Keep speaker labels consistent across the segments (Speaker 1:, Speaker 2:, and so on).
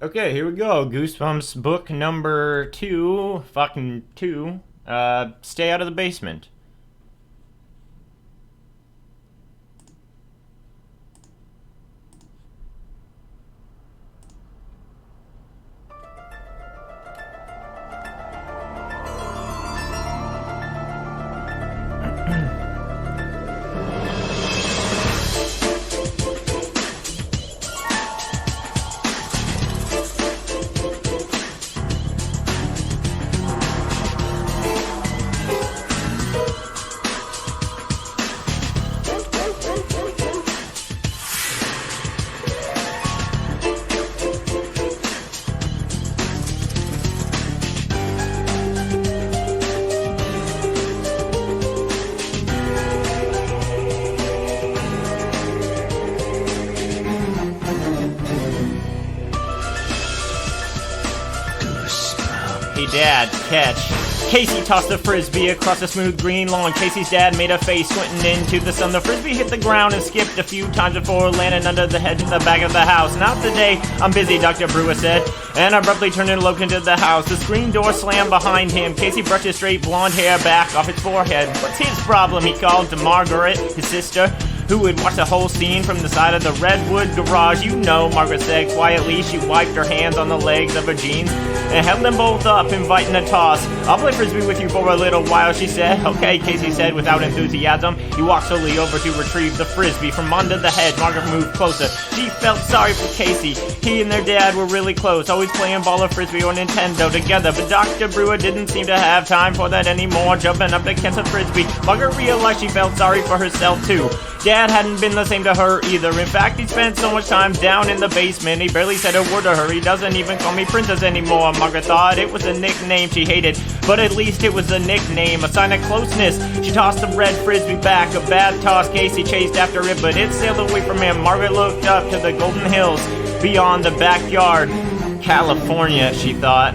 Speaker 1: Okay, here we go. Goosebumps book number 2, fucking 2. Stay out of the basement. Hey Dad, catch. Casey tossed the frisbee across the smooth green lawn. Casey's dad made a face squinting into the sun. The frisbee hit the ground and skipped a few times before landing under the hedge in the back of the house. Not today, I'm busy, Dr. Brewer said, and abruptly turned and loped into the house. The screen door slammed behind him. Casey brushed his straight blonde hair back off his forehead. What's his problem, he called to Margaret, his sister, who had watched the whole scene from the side of the redwood garage. You know, Margaret said quietly. She wiped her hands on the legs of her jeans and held them both up, inviting a toss. I'll play frisbee with you for a little while, she said. Okay, Casey said without enthusiasm. He walked slowly over to retrieve the frisbee from under the hedge. Margaret moved closer. She felt sorry for Casey. He and their dad were really close, always playing ball or frisbee or Nintendo together. But Dr. Brewer didn't seem to have time for that anymore, jumping up to catch a frisbee. Margaret realized she felt sorry for herself too. Dad hadn't been the same to her either. In fact, he spent so much time down in the basement, he barely said a word to her. He doesn't even call me Princess anymore. Margaret thought it was a nickname she hated, but at least it was a nickname, a sign of closeness. She tossed the red frisbee back. A bad toss. Casey chased after it, but it sailed away from him. Margaret looked up to the golden hills beyond the backyard. California, she thought.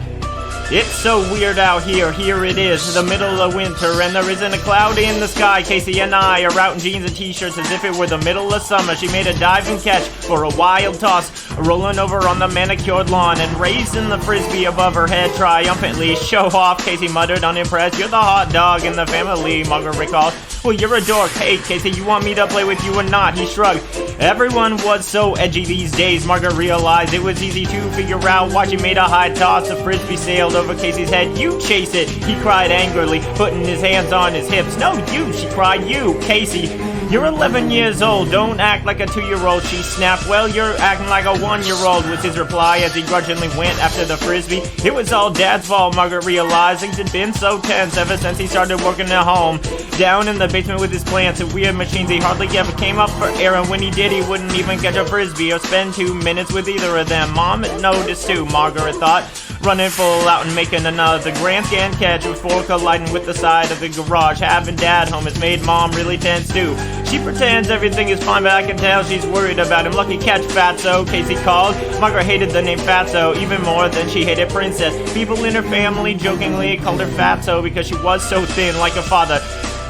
Speaker 1: It's so weird out here. Here it is, the middle of winter, and there isn't a cloud in the sky. Casey and I are out in jeans and t-shirts as if it were the middle of summer. She made a dive and catch for a wild toss, rolling over on the manicured lawn and raising the frisbee above her head triumphantly. Show off, Casey muttered, unimpressed. You're the hot dog in the family, Margaret recalled. Well, you're a dork. Hey, Casey, you want me to play with you or not? He shrugged. Everyone was so edgy these days, Margaret realized. It was easy to figure out why she made a high toss. The frisbee sailed over Casey's head. You chase it, he cried angrily, putting his hands on his hips. No, you, she cried. You, Casey. You're 11 years old. Don't act like a 2-year-old, she snapped. Well, you're acting like a 1-year-old, was his reply as he grudgingly went after the frisbee. It was all Dad's fault, Margaret realized. Things had been so tense ever since he started working at home. Down in the basement with his plants and weird machines, he hardly ever came up for air, and when he did, he wouldn't even catch a frisbee or spend 2 minutes with either of them. Mom had noticed too, Margaret thought, running full out and making another grand scan catch before colliding with the side of the garage. Having Dad home has made Mom really tense too. She pretends everything is fine, but I can tell she's worried about him. Lucky catch, Fatso, Casey called. Margaret hated the name Fatso even more than she hated Princess. People in her family jokingly called her Fatso because she was so thin like her father.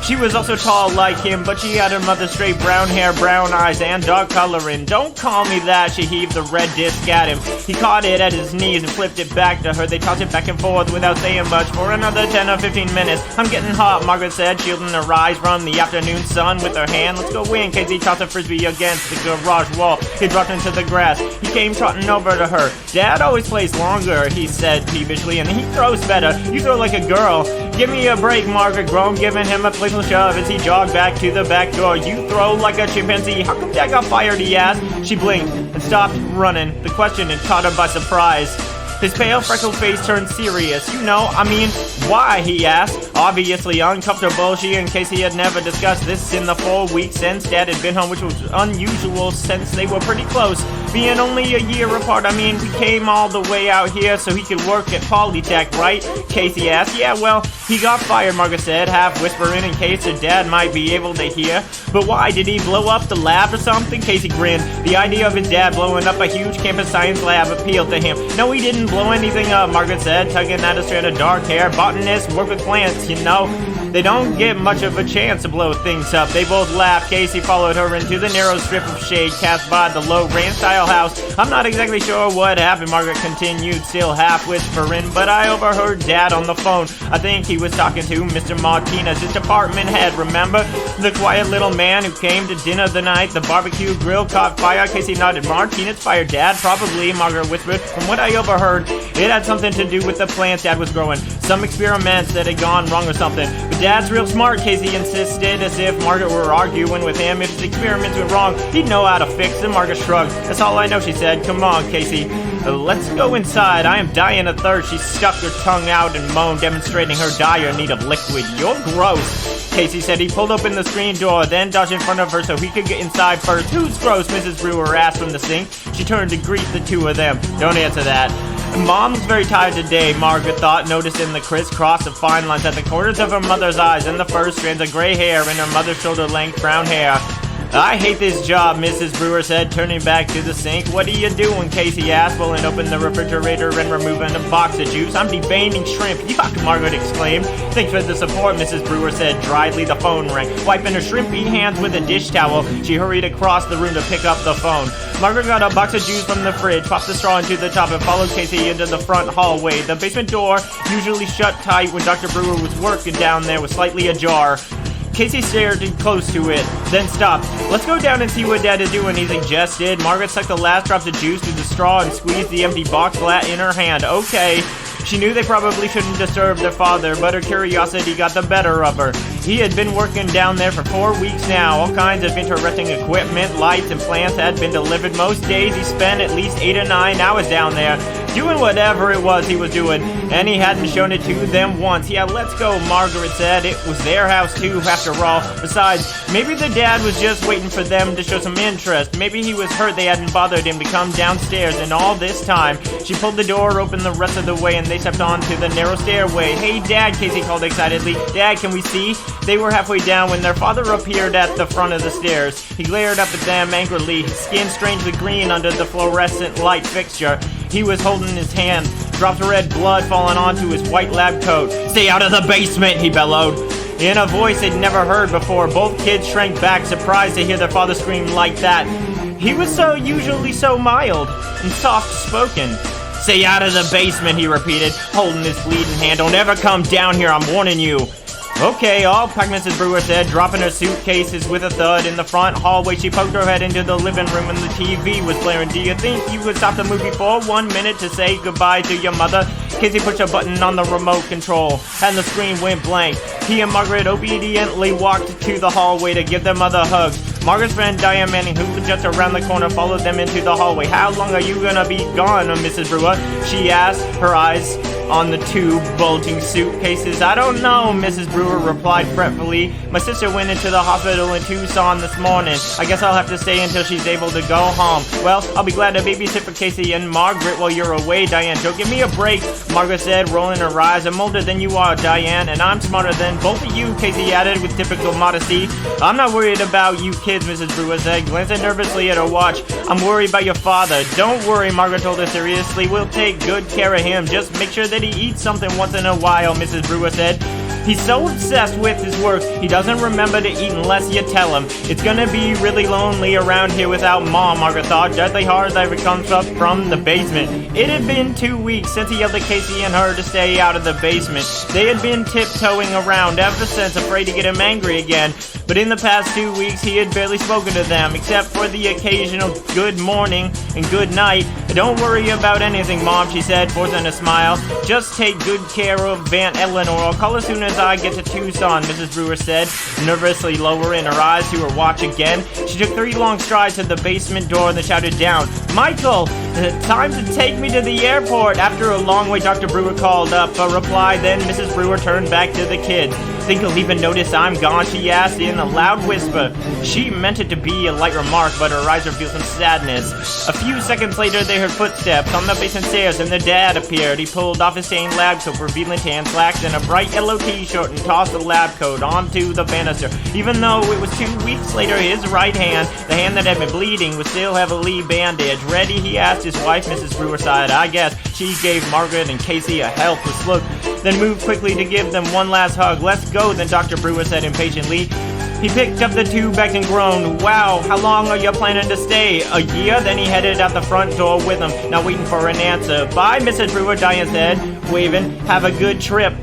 Speaker 1: She was also tall like him, but she had her mother's straight brown hair, brown eyes, and dark coloring. Don't call me that, she heaved the red disc at him. He caught it at his knees and flipped it back to her. They tossed it back and forth without saying much for another 10 or 15 minutes. I'm getting hot, Margaret said, shielding her eyes from the afternoon sun with her hand. Let's go in. Casey tossed a frisbee against the garage wall. He dropped into the grass. He came trotting over to her. Dad always plays longer, he said peevishly, and he throws better. You throw like a girl. Give me a break, Margaret groaned, giving him a playful shove as he jogged back to the back door. You throw like a chimpanzee. How come Dad got fired, he asked. She blinked and stopped running. The question had caught her by surprise. His pale, freckled face turned serious. You know, I mean, why, he asked. Obviously uncomfortable. She and Casey had never discussed this in the 4 weeks since Dad had been home, which was unusual since they were pretty close. Being only a year apart, I mean, we came all the way out here so he could work at Polytech, right? Casey asked. Yeah, well, he got fired, Margaret said, half whispering in case her dad might be able to hear. But why? Did he blow up the lab or something? Casey grinned. The idea of his dad blowing up a huge campus science lab appealed to him. No, he didn't blow anything up, Margaret said, tugging at a strand of dark hair. Botanists work with plants. you know? They don't get much of a chance to blow things up. They both laughed. Casey followed her into the narrow strip of shade cast by the low ranch-style house. I'm not exactly sure what happened, Margaret continued, still half whispering, but I overheard Dad on the phone. I think he was talking to Mr. Martinez, his department head, remember? The quiet little man who came to dinner the night the barbecue grill caught fire. Casey nodded. Martinez fired Dad? Probably, Margaret whispered. From what I overheard, it had something to do with the plants Dad was growing. Some experiments that had gone wrong or something. But Dad's real smart, Casey insisted, as if Margaret were arguing with him. If his experiments went wrong, he'd know how to fix them. Margaret shrugged. That's all I know, she said. Come on, Casey. Let's go inside. I am dying of thirst. She stuck her tongue out and moaned, demonstrating her dire need of liquid. You're gross, Casey said. He pulled open the screen door, then dodged in front of her so he could get inside first. Who's gross? Mrs. Brewer asked from the sink. She turned to greet the two of them. Don't answer that. Mom was very tired today, Margaret thought, noticing the crisscross of fine lines at the corners of her mother's eyes and the first strands of gray hair in her mother's shoulder-length brown hair. I hate this job, Mrs. Brewer said, turning back to the sink. What are you doing? Casey asked, pulling open the refrigerator and removing a box of juice. I'm deveining shrimp. Yuck, Margaret exclaimed. Thanks for the support, Mrs. Brewer said dryly. The phone rang. Wiping her shrimpy hands with a dish towel, she hurried across the room to pick up the phone. Margaret got a box of juice from the fridge, popped the straw into the top, and followed Casey into the front hallway. The basement door, usually shut tight when Dr. Brewer was working down there, was slightly ajar. Casey stared close to it, then stopped. Let's go down and see what Dad is doing, he suggested. Margaret sucked the last drops of juice through the straw and squeezed the empty box flat in her hand. Okay. She knew they probably shouldn't disturb their father, but her curiosity got the better of her. He had been working down there for 4 weeks now. All kinds of interesting equipment, lights, and plants had been delivered. Most days he spent at least 8 or 9 hours down there, doing whatever it was he was doing, and he hadn't shown it to them once. Yeah, let's go, Margaret said. It was their house too, after all. Besides, maybe the dad was just waiting for them to show some interest. Maybe he was hurt they hadn't bothered him to come downstairs, and all this time. She pulled the door open the rest of the way, and they stepped onto the narrow stairway. Hey, Dad, Casey called excitedly. Dad, can we see? They were halfway down when their father appeared at the front of the stairs. He glared up at them angrily, his skin strangely green under the fluorescent light fixture. He was holding his hand, drops of red blood falling onto his white lab coat. Stay out of the basement, he bellowed. In a voice they'd never heard before, both kids shrank back, surprised to hear their father scream like that. He was usually so mild and soft-spoken. Stay out of the basement, he repeated, holding his bleeding hand. Don't ever come down here, I'm warning you. Okay, all packed, Mrs. Brewer said, dropping her suitcases with a thud. In the front hallway, she poked her head into the living room and the TV was blaring. Do you think you could stop the movie for 1 minute to say goodbye to your mother? Casey pushed a button on the remote control, and the screen went blank. He and Margaret obediently walked to the hallway to give their mother hugs. Margaret's friend Diane Manning, who was just around the corner, followed them into the hallway. How long are you gonna be gone, Mrs. Brewer? She asked, her eyes on the 2 bulging suitcases. I don't know, Mrs. Brewer replied fretfully. My sister went into the hospital in Tucson this morning. I guess I'll have to stay until she's able to go home. Well, I'll be glad to babysit for Casey and Margaret while you're away, Diane. So give me a break, Margaret said, rolling her eyes. I'm older than you are, Diane, and I'm smarter than both of you, Casey added with typical modesty. I'm not worried about you kids, Mrs. Brewer said, glancing nervously at her watch. I'm worried about your father. Don't worry, Margaret told her seriously. We'll take good care of him. Just make sure that he eats something once in a while, Mrs. Brewer said. He's so obsessed with his work, he doesn't remember to eat unless you tell him. It's gonna be really lonely around here without Mom, Margaret thought, deathly hard as it comes up from the basement. It had been 2 weeks since he yelled at Casey and her to stay out of the basement. They had been tiptoeing around ever since, afraid to get him angry again. But in the past 2 weeks, he had barely spoken to them, except for the occasional good morning and good night. Don't worry about anything, Mom, she said, forcing a smile. Just take good care of Aunt Eleanor. I'll call as soon as I get to Tucson, Mrs. Brewer said, nervously lowering her eyes to her watch again. She took 3 long strides to the basement door and then shouted down, Michael, time to take me to the airport. After a long wait, Dr. Brewer called up a reply. Then Mrs. Brewer turned back to the kids. Think he'll even notice I'm gone, she asked, in in a loud whisper. She meant it to be a light remark, but her eyes revealed some sadness. A few seconds later, they heard footsteps on the basement stairs, and their dad appeared. He pulled off his stained lab coat, revealing tan slacks and a bright yellow t-shirt, and tossed the lab coat onto the banister. Even though it was 2 weeks later, his right hand, the hand that had been bleeding, was still heavily bandaged. Ready, he asked his wife, Mrs. Brewer sighed. I guess. She gave Margaret and Casey a helpless look, then moved quickly to give them one last hug. Let's go, then Dr. Brewer said impatiently. He picked up the 2 bags and groaned. Wow, how long are you planning to stay? A year? Then he headed out the front door with them, not waiting for an answer. Bye, Mrs. Brewer, Diane said, waving. Have a good trip.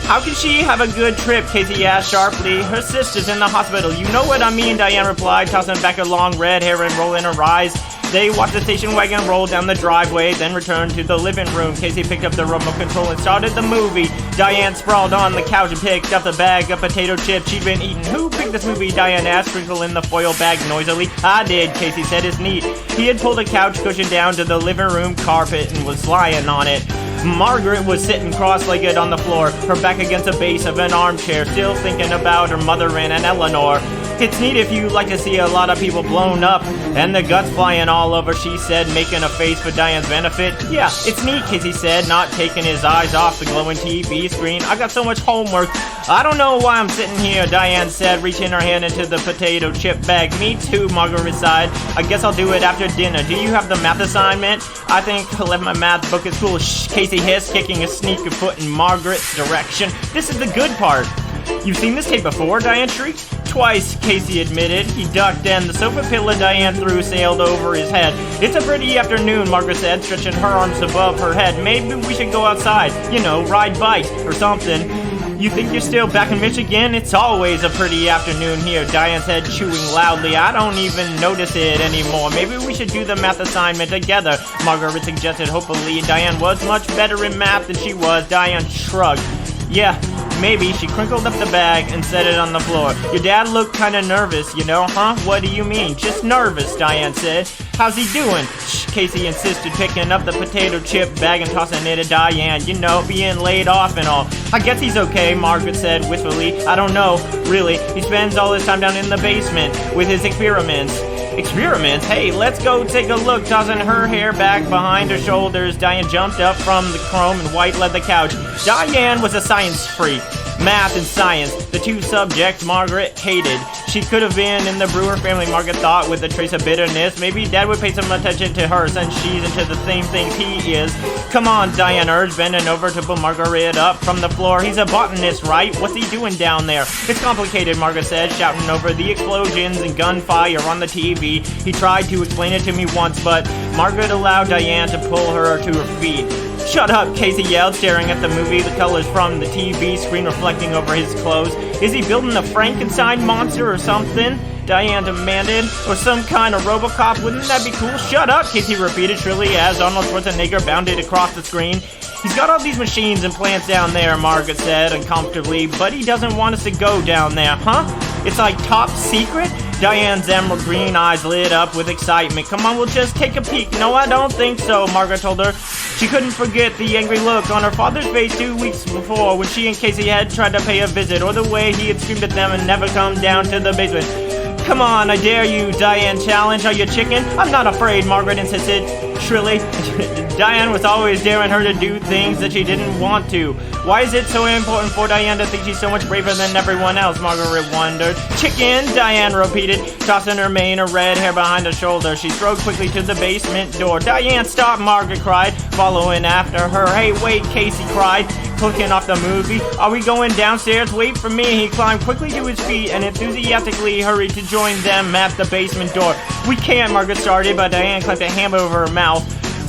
Speaker 1: How can she have a good trip? Casey asked sharply. Her sister's in the hospital. You know what I mean, Diane replied, tossing back her long red hair and rolling her eyes. They watched the station wagon roll down the driveway, then returned to the living room. Casey picked up the remote control and started the movie. Diane sprawled on the couch and picked up the bag of potato chips she'd been eating. Who picked this movie? Diane asked, sprinkling the foil bag noisily. I did, Casey said. It's neat. He had pulled a couch cushion down to the living room carpet and was lying on it. Margaret was sitting cross-legged on the floor, her back against the base of an armchair, still thinking about her mother and Eleanor. It's neat if you like to see a lot of people blown up and the guts flying all over, she said, making a face for Diane's benefit. Yeah, it's neat, Casey said, not taking his eyes off the glowing TV screen. I got so much homework. I don't know why I'm sitting here, Diane said, reaching her hand into the potato chip bag. Me too, Margaret sighed. I guess I'll do it after dinner. Do you have the math assignment? I think I left my math book at school. Shh, Casey hissed, kicking a sneaker foot in Margaret's direction. This is the good part. You've seen this tape before? Diane shrieked. Twice, Casey admitted. He ducked and the sofa pillow Diane threw sailed over his head. It's a pretty afternoon, Margaret said, stretching her arms above her head. Maybe we should go outside, ride bikes or something. You think you're still back in Michigan? It's always a pretty afternoon here, Diane said, chewing loudly. I don't even notice it anymore. Maybe we should do the math assignment together, Margaret suggested hopefully. Diane was much better in math than she was. Diane shrugged. Yeah, maybe. She crinkled up the bag and set it on the floor. Your dad looked kinda nervous, huh? What do you mean? Just nervous, Diane said. How's he doing? Shh, Casey insisted, picking up the potato chip bag and tossing it at Diane. Being laid off and all. I guess he's okay, Margaret said wistfully. I don't know, really. He spends all his time down in the basement with his experiments. Experiments? Hey, let's go take a look. Tossing her hair back behind her shoulders, Diane jumped up from the chrome and white leather couch. Diane was a science freak. Math and science, the two subjects Margaret hated. She could have been in the Brewer family, Margaret thought, with a trace of bitterness. Maybe Dad would pay some attention to her since she's into the same things he is. Come on, Diane urged, bending over to pull Margaret up from the floor. He's a botanist, right? What's he doing down there? It's complicated, Margaret said, shouting over the explosions and gunfire on the TV. He tried to explain it to me once, but Margaret allowed Diane to pull her to her feet. Shut up, Casey yelled, staring at the movie, the colors from the TV screen reflecting over his clothes. Is he building a Frankenstein monster or something? Diane demanded. Or some kind of RoboCop, wouldn't that be cool? Shut up, Casey repeated shrilly as Arnold Schwarzenegger bounded across the screen. He's got all these machines and plants down there, Margaret said uncomfortably, but he doesn't want us to go down there, huh? It's like top secret? Diane's emerald green eyes lit up with excitement. Come on, we'll just take a peek. No, I don't think so, Margaret told her. She couldn't forget the angry look on her father's face 2 weeks before when she and Casey had tried to pay a visit, or the way he had screamed at them and never come down to the basement. Come on, I dare you, Diane challenged. Are you chicken? I'm not afraid, Margaret insisted shrilly. Diane was always daring her to do things that she didn't want to. Why is it so important for Diane to think she's so much braver than everyone else, Margaret wondered. Chicken, Diane repeated, tossing her mane of red hair behind her shoulder. She strode quickly to the basement door. Diane, stop, Margaret cried, following after her. Hey, wait, Casey cried, clicking off the movie. Are we going downstairs? Wait for me. He climbed quickly to his feet and enthusiastically hurried to join them at the basement door. We can't, Margaret started, but Diane clamped a hand over her mouth.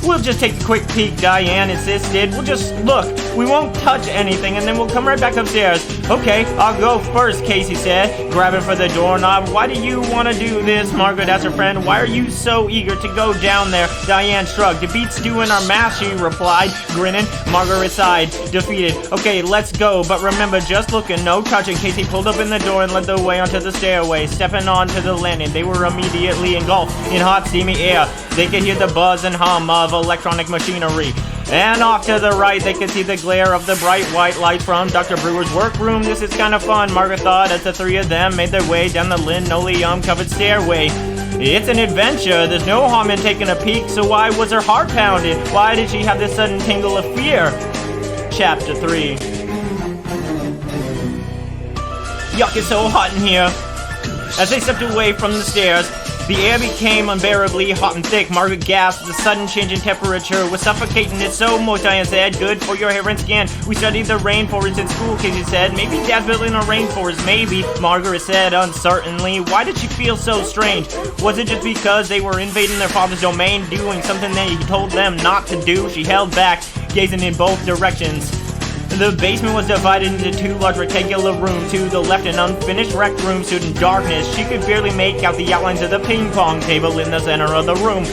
Speaker 1: We'll just take a quick peek, Diane insisted. We'll just look. We won't touch anything, and then we'll come right back upstairs. Okay, I'll go first, Casey said, grabbing for the doorknob. Why do you want to do this? Margaret asked her friend. Why are you so eager to go down there? Diane shrugged. It beats doing our math, she replied, grinning. Margaret sighed, defeated. Okay, let's go, but remember, just looking, no touching. Casey pulled up in the door and led the way onto the stairway. Stepping onto the landing, they were immediately engulfed in hot, steamy air. They could hear the buzz and hum of electronic machinery. And off to the right, they could see the glare of the bright white light from Dr. Brewer's workroom. This is kind of fun, Margaret thought, as the three of them made their way down the linoleum-covered stairway. It's an adventure. There's no harm in taking a peek, so why was her heart pounding? Why did she have this sudden tingle of fear? Chapter 3. Yuck, it's so hot in here. As they stepped away from the stairs, the air became unbearably hot and thick. Margaret gasped. The sudden change in temperature was suffocating. It's so moist, Diane said. Good for your hair and skin. We studied the rainforest in school, Casey said. Maybe Dad's building a rainforest, maybe, Margaret said uncertainly. Why did she feel so strange? Was it just because they were invading their father's domain, doing something that he told them not to do? She held back, gazing in both directions. The basement was divided into two large rectangular rooms. To the left, an unfinished rec room stood in darkness. She could barely make out the outlines of the ping pong table in the center of the room.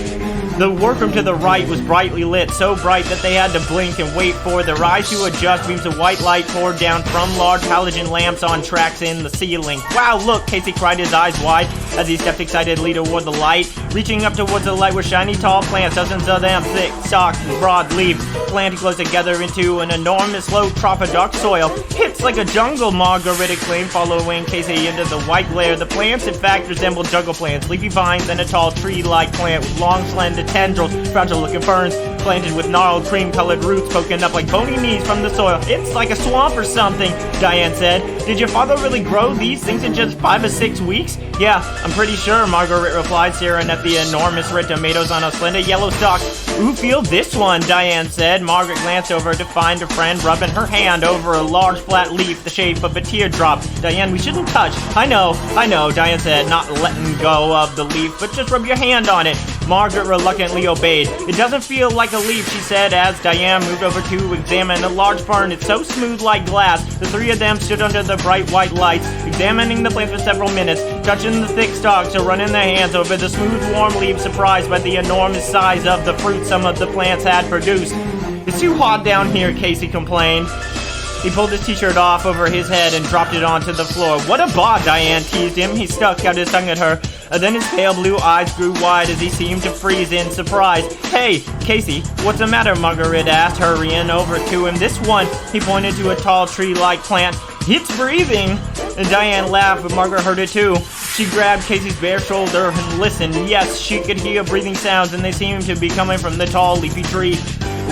Speaker 1: The workroom to the right was brightly lit, so bright that they had to blink and wait for their eyes to adjust. Beams of white light poured down from large halogen lamps on tracks in the ceiling. Wow, look, Casey cried, his eyes wide, as he stepped excitedly toward the light. Reaching up towards the light were shiny tall plants, dozens of them, thick, stalked, and broad-leaved, planted close together into an enormous low trough of dark soil. It's like a jungle, Margaret exclaimed, following Casey into the white glare. The plants, in fact, resembled jungle plants, leafy vines, and a tall tree-like plant with long, slender tendrils, fragile-looking ferns, planted with gnarled cream-colored roots poking up like bony knees from the soil. It's like a swamp or something, Diane said. Did your father really grow these things in just 5 or 6 weeks? Yeah, I'm pretty sure, Margaret replied, staring at the enormous red tomatoes on a slender yellow stalk. Ooh, feel this one, Diane said. Margaret glanced over to find a friend rubbing her hand over a large flat leaf the shape of a teardrop. Diane, we shouldn't touch. I know, Diane said, not letting go of the leaf, but just rub your hand on it. Margaret reluctantly obeyed. It doesn't feel like a leaf, she said, as Diane moved over to examine a large fern. It's so smooth like glass. The three of them stood under the bright white lights, examining the plant for several minutes, touching the thick stalks or running their hands over the smooth, warm leaves, surprised by the enormous size of the fruit some of the plants had produced. It's too hot down here, Casey complained. He pulled his t-shirt off over his head and dropped it onto the floor. What a bod, Diane teased him. He stuck out his tongue at her. Then his pale blue eyes grew wide as he seemed to freeze in surprise. Hey, Casey, what's the matter? Margaret asked, hurrying over to him. This one, he pointed to a tall tree-like plant. It's breathing. And Diane laughed, but Margaret heard it too. She grabbed Casey's bare shoulder and listened. Yes, she could hear breathing sounds, and they seemed to be coming from the tall, leafy tree.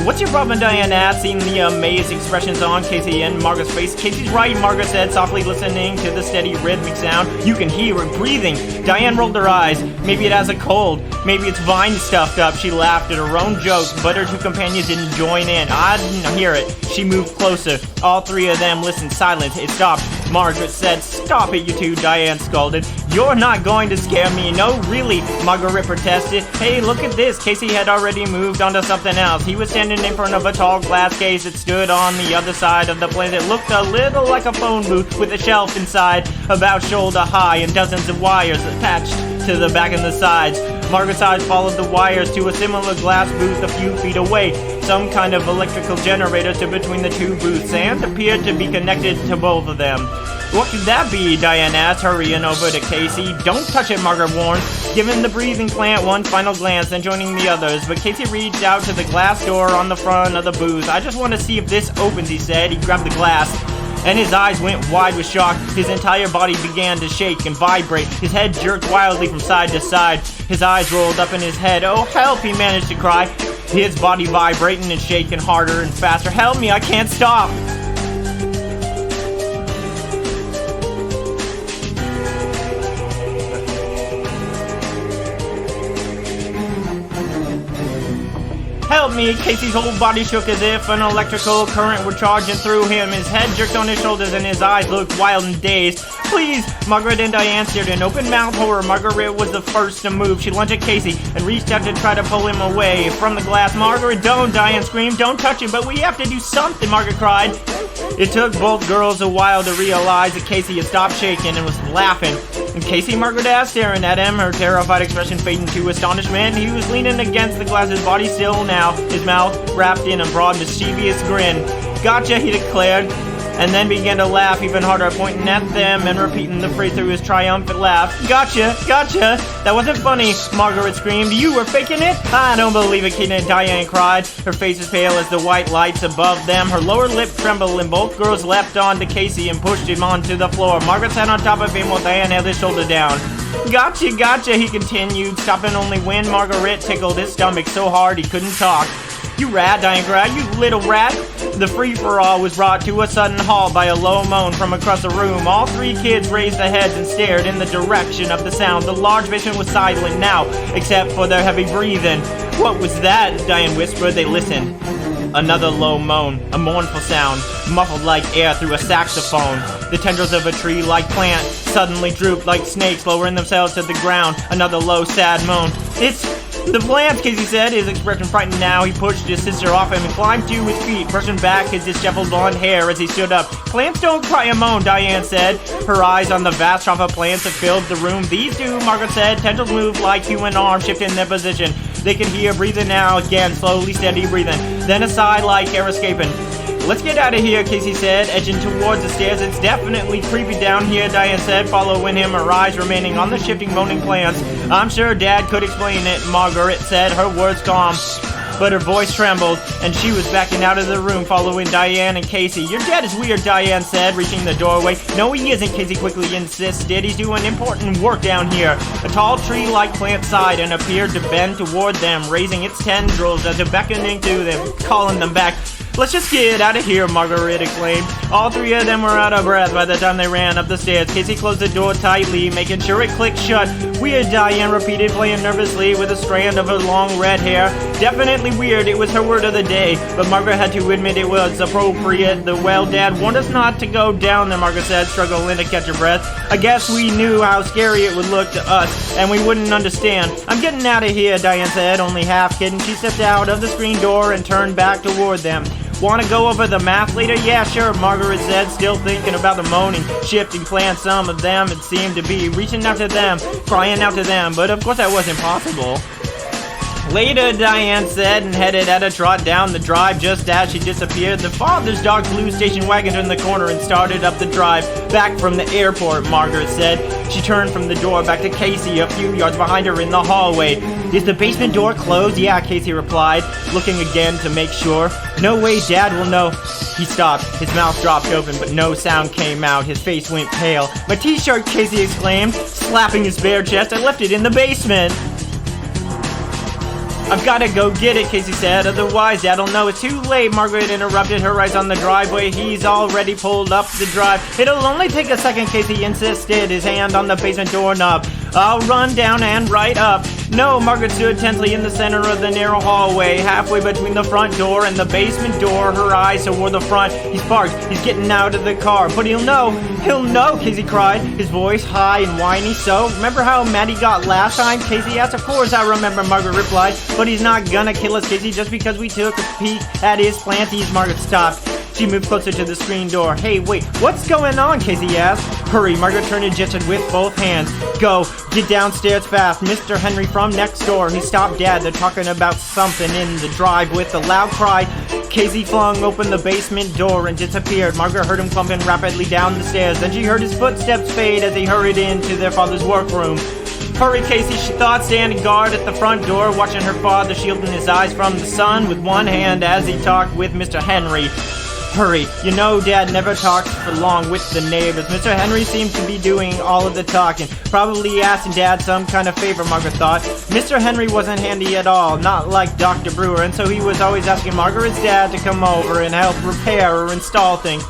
Speaker 1: What's your problem, Diane asked, seeing the amazed expressions on Casey and Margaret's face. Casey's right, Margaret said, softly listening to the steady rhythmic sound. You can hear it breathing. Diane rolled her eyes. Maybe it has a cold. Maybe it's vine stuffed up. She laughed at her own joke, but her two companions didn't join in. I didn't hear it. She moved closer. All three of them listened silent. It stopped. Margaret said, Stop it, you two, Diane scolded. You're not going to scare me. No, really, Margaret protested. Hey, look at this. Casey had already moved onto something else. He was standing in front of a tall glass case that stood on the other side of the plant. It looked a little like a phone booth with a shelf inside, about shoulder high, and dozens of wires attached to the back and the sides. Margaret's eyes followed the wires to a similar glass booth a few feet away. Some kind of electrical generator stood between the two booths and appeared to be connected to both of them. What could that be? Diane asked, hurrying over to Casey. Don't touch it, Margaret warned, giving the breathing plant one final glance, then joining the others. But Casey reached out to the glass door on the front of the booth. I just want to see if this opens, he said. He grabbed the glass, and his eyes went wide with shock. His entire body began to shake and vibrate. His head jerked wildly from side to side. His eyes rolled up in his head. Oh, help, he managed to cry, his body vibrating and shaking harder and faster. Help me, I can't stop. Help me! Casey's whole body shook as if an electrical current were charging through him. His head jerked on his shoulders and his eyes looked wild and dazed. Please! Margaret and Diane stared in open-mouthed horror. Margaret was the first to move. She lunged at Casey and reached out to try to pull him away from the glass. Margaret, don't! Diane screamed. Don't touch him, but we have to do something, Margaret cried. It took both girls a while to realize that Casey had stopped shaking and was laughing. And Casey, Margaret asked, staring at him, her terrified expression fading to astonishment. He was leaning against the glass, his body still now, his mouth wrapped in a broad, mischievous grin. Gotcha, he declared. and then began to laugh even harder, pointing at them and repeating the phrase through his triumphant laugh. Gotcha, gotcha. That wasn't funny, Margaret screamed. You were faking it? I don't believe it, Diane cried. Her face as pale as the white lights above them. Her lower lip trembled, and both girls leapt onto Casey and pushed him onto the floor. Margaret sat on top of him while Diane held his shoulder down. Gotcha, gotcha, he continued, stopping only when Margaret tickled his stomach so hard he couldn't talk. You rat, Diane cried, you little rat. The free-for-all was brought to a sudden halt by a low moan from across the room. All three kids raised their heads and stared in the direction of the sound. The large basement was silent now, except for their heavy breathing. What was that? Diane whispered. They listened. Another low moan, a mournful sound, muffled like air through a saxophone. The tendrils of a tree-like plant suddenly drooped like snakes, lowering themselves to the ground. Another low, sad moan. It's the plants, Casey said, his expression frightened now. He pushed his sister off him and climbed to his feet, brushing back his disheveled blonde hair as he stood up. Plants don't cry and moan, Diane said, her eyes on the vast trough of plants that filled the room. These do, Margaret said. Tendrils move like human arms, shifting their position. They could hear breathing now, again, slowly, steady breathing. Then a sigh like air escaping. Let's get out of here, Casey said, edging towards the stairs. It's definitely creepy down here, Diane said, following him, her eyes remaining on the shifting, moaning plants. I'm sure Dad could explain it, Margaret said, her words calm. But her voice trembled, and she was backing out of the room, following Diane and Casey. Your dad is weird, Diane said, reaching the doorway. No, he isn't, Casey quickly insisted. He's doing important work down here. A tall tree-like plant sighed and appeared to bend toward them, raising its tendrils as if beckoning to them, calling them back. Let's just get out of here, Margaret exclaimed. All three of them were out of breath by the time they ran up the stairs. Casey closed the door tightly, making sure it clicked shut. Weird, Diane repeated, playing nervously with a strand of her long red hair. Definitely weird, it was her word of the day, but Margaret had to admit it was appropriate. Well, Dad warned us not to go down there, Margaret said, struggling to catch her breath. I guess we knew how scary it would look to us, and we wouldn't understand. I'm getting out of here, Diane said, only half kidding. She stepped out of the screen door and turned back toward them. Want to go over the math later? Yeah, sure, Margaret said, still thinking about the moaning, shifting plants. Some of them, it seemed to be reaching out to them, crying out to them, but of course that wasn't possible. Later, Diane said, and headed at a trot down the drive. Just as she disappeared, the father's dark blue station wagon turned the corner and started up the drive. Back from the airport, Margaret said. She turned from the door back to Casey, a few yards behind her in the hallway. Is the basement door closed? Yeah, Casey replied, looking again to make sure. No way Dad will know. He stopped. His mouth dropped open, but no sound came out. His face went pale. My t-shirt, Casey exclaimed, slapping his bare chest. I left it in the basement. I've got to go get it, Casey said, otherwise Dad'll know. It's too late, Margaret interrupted, her eyes on the driveway. He's already pulled up the drive. It'll only take a second, Casey insisted, his hand on the basement doorknob. I'll run down and right up. No, Margaret stood tensely in the center of the narrow hallway, halfway between the front door and the basement door, her eyes toward the front. He's parked, he's getting out of the car, but he'll know, Casey cried, his voice high and whiny. So, remember how mad he got last time? Casey asked. Of course I remember, Margaret replied, but he's not gonna kill us, Casey, just because we took a peek at his planties. Margaret stopped. She moved closer to the screen door. Hey, wait, what's going on? Casey asked. Hurry, Margaret turned and gestured with both hands. Go, get downstairs fast. Mr. Henry from next door. He stopped Dad. They're talking about something in the drive. With a loud cry, Casey flung open the basement door and disappeared. Margaret heard him clumping rapidly down the stairs. Then she heard his footsteps fade as he hurried into their father's workroom. Hurry, Casey, she thought, standing guard at the front door, watching her father shielding his eyes from the sun with one hand as he talked with Mr. Henry. Hurry, you know Dad never talks for long with the neighbors. Mr. Henry seemed to be doing all of the talking, probably asking Dad some kind of favor, Margaret thought. Mr. Henry wasn't handy at all, not like Dr. Brewer, and so he was always asking Margaret's dad to come over and help repair or install things.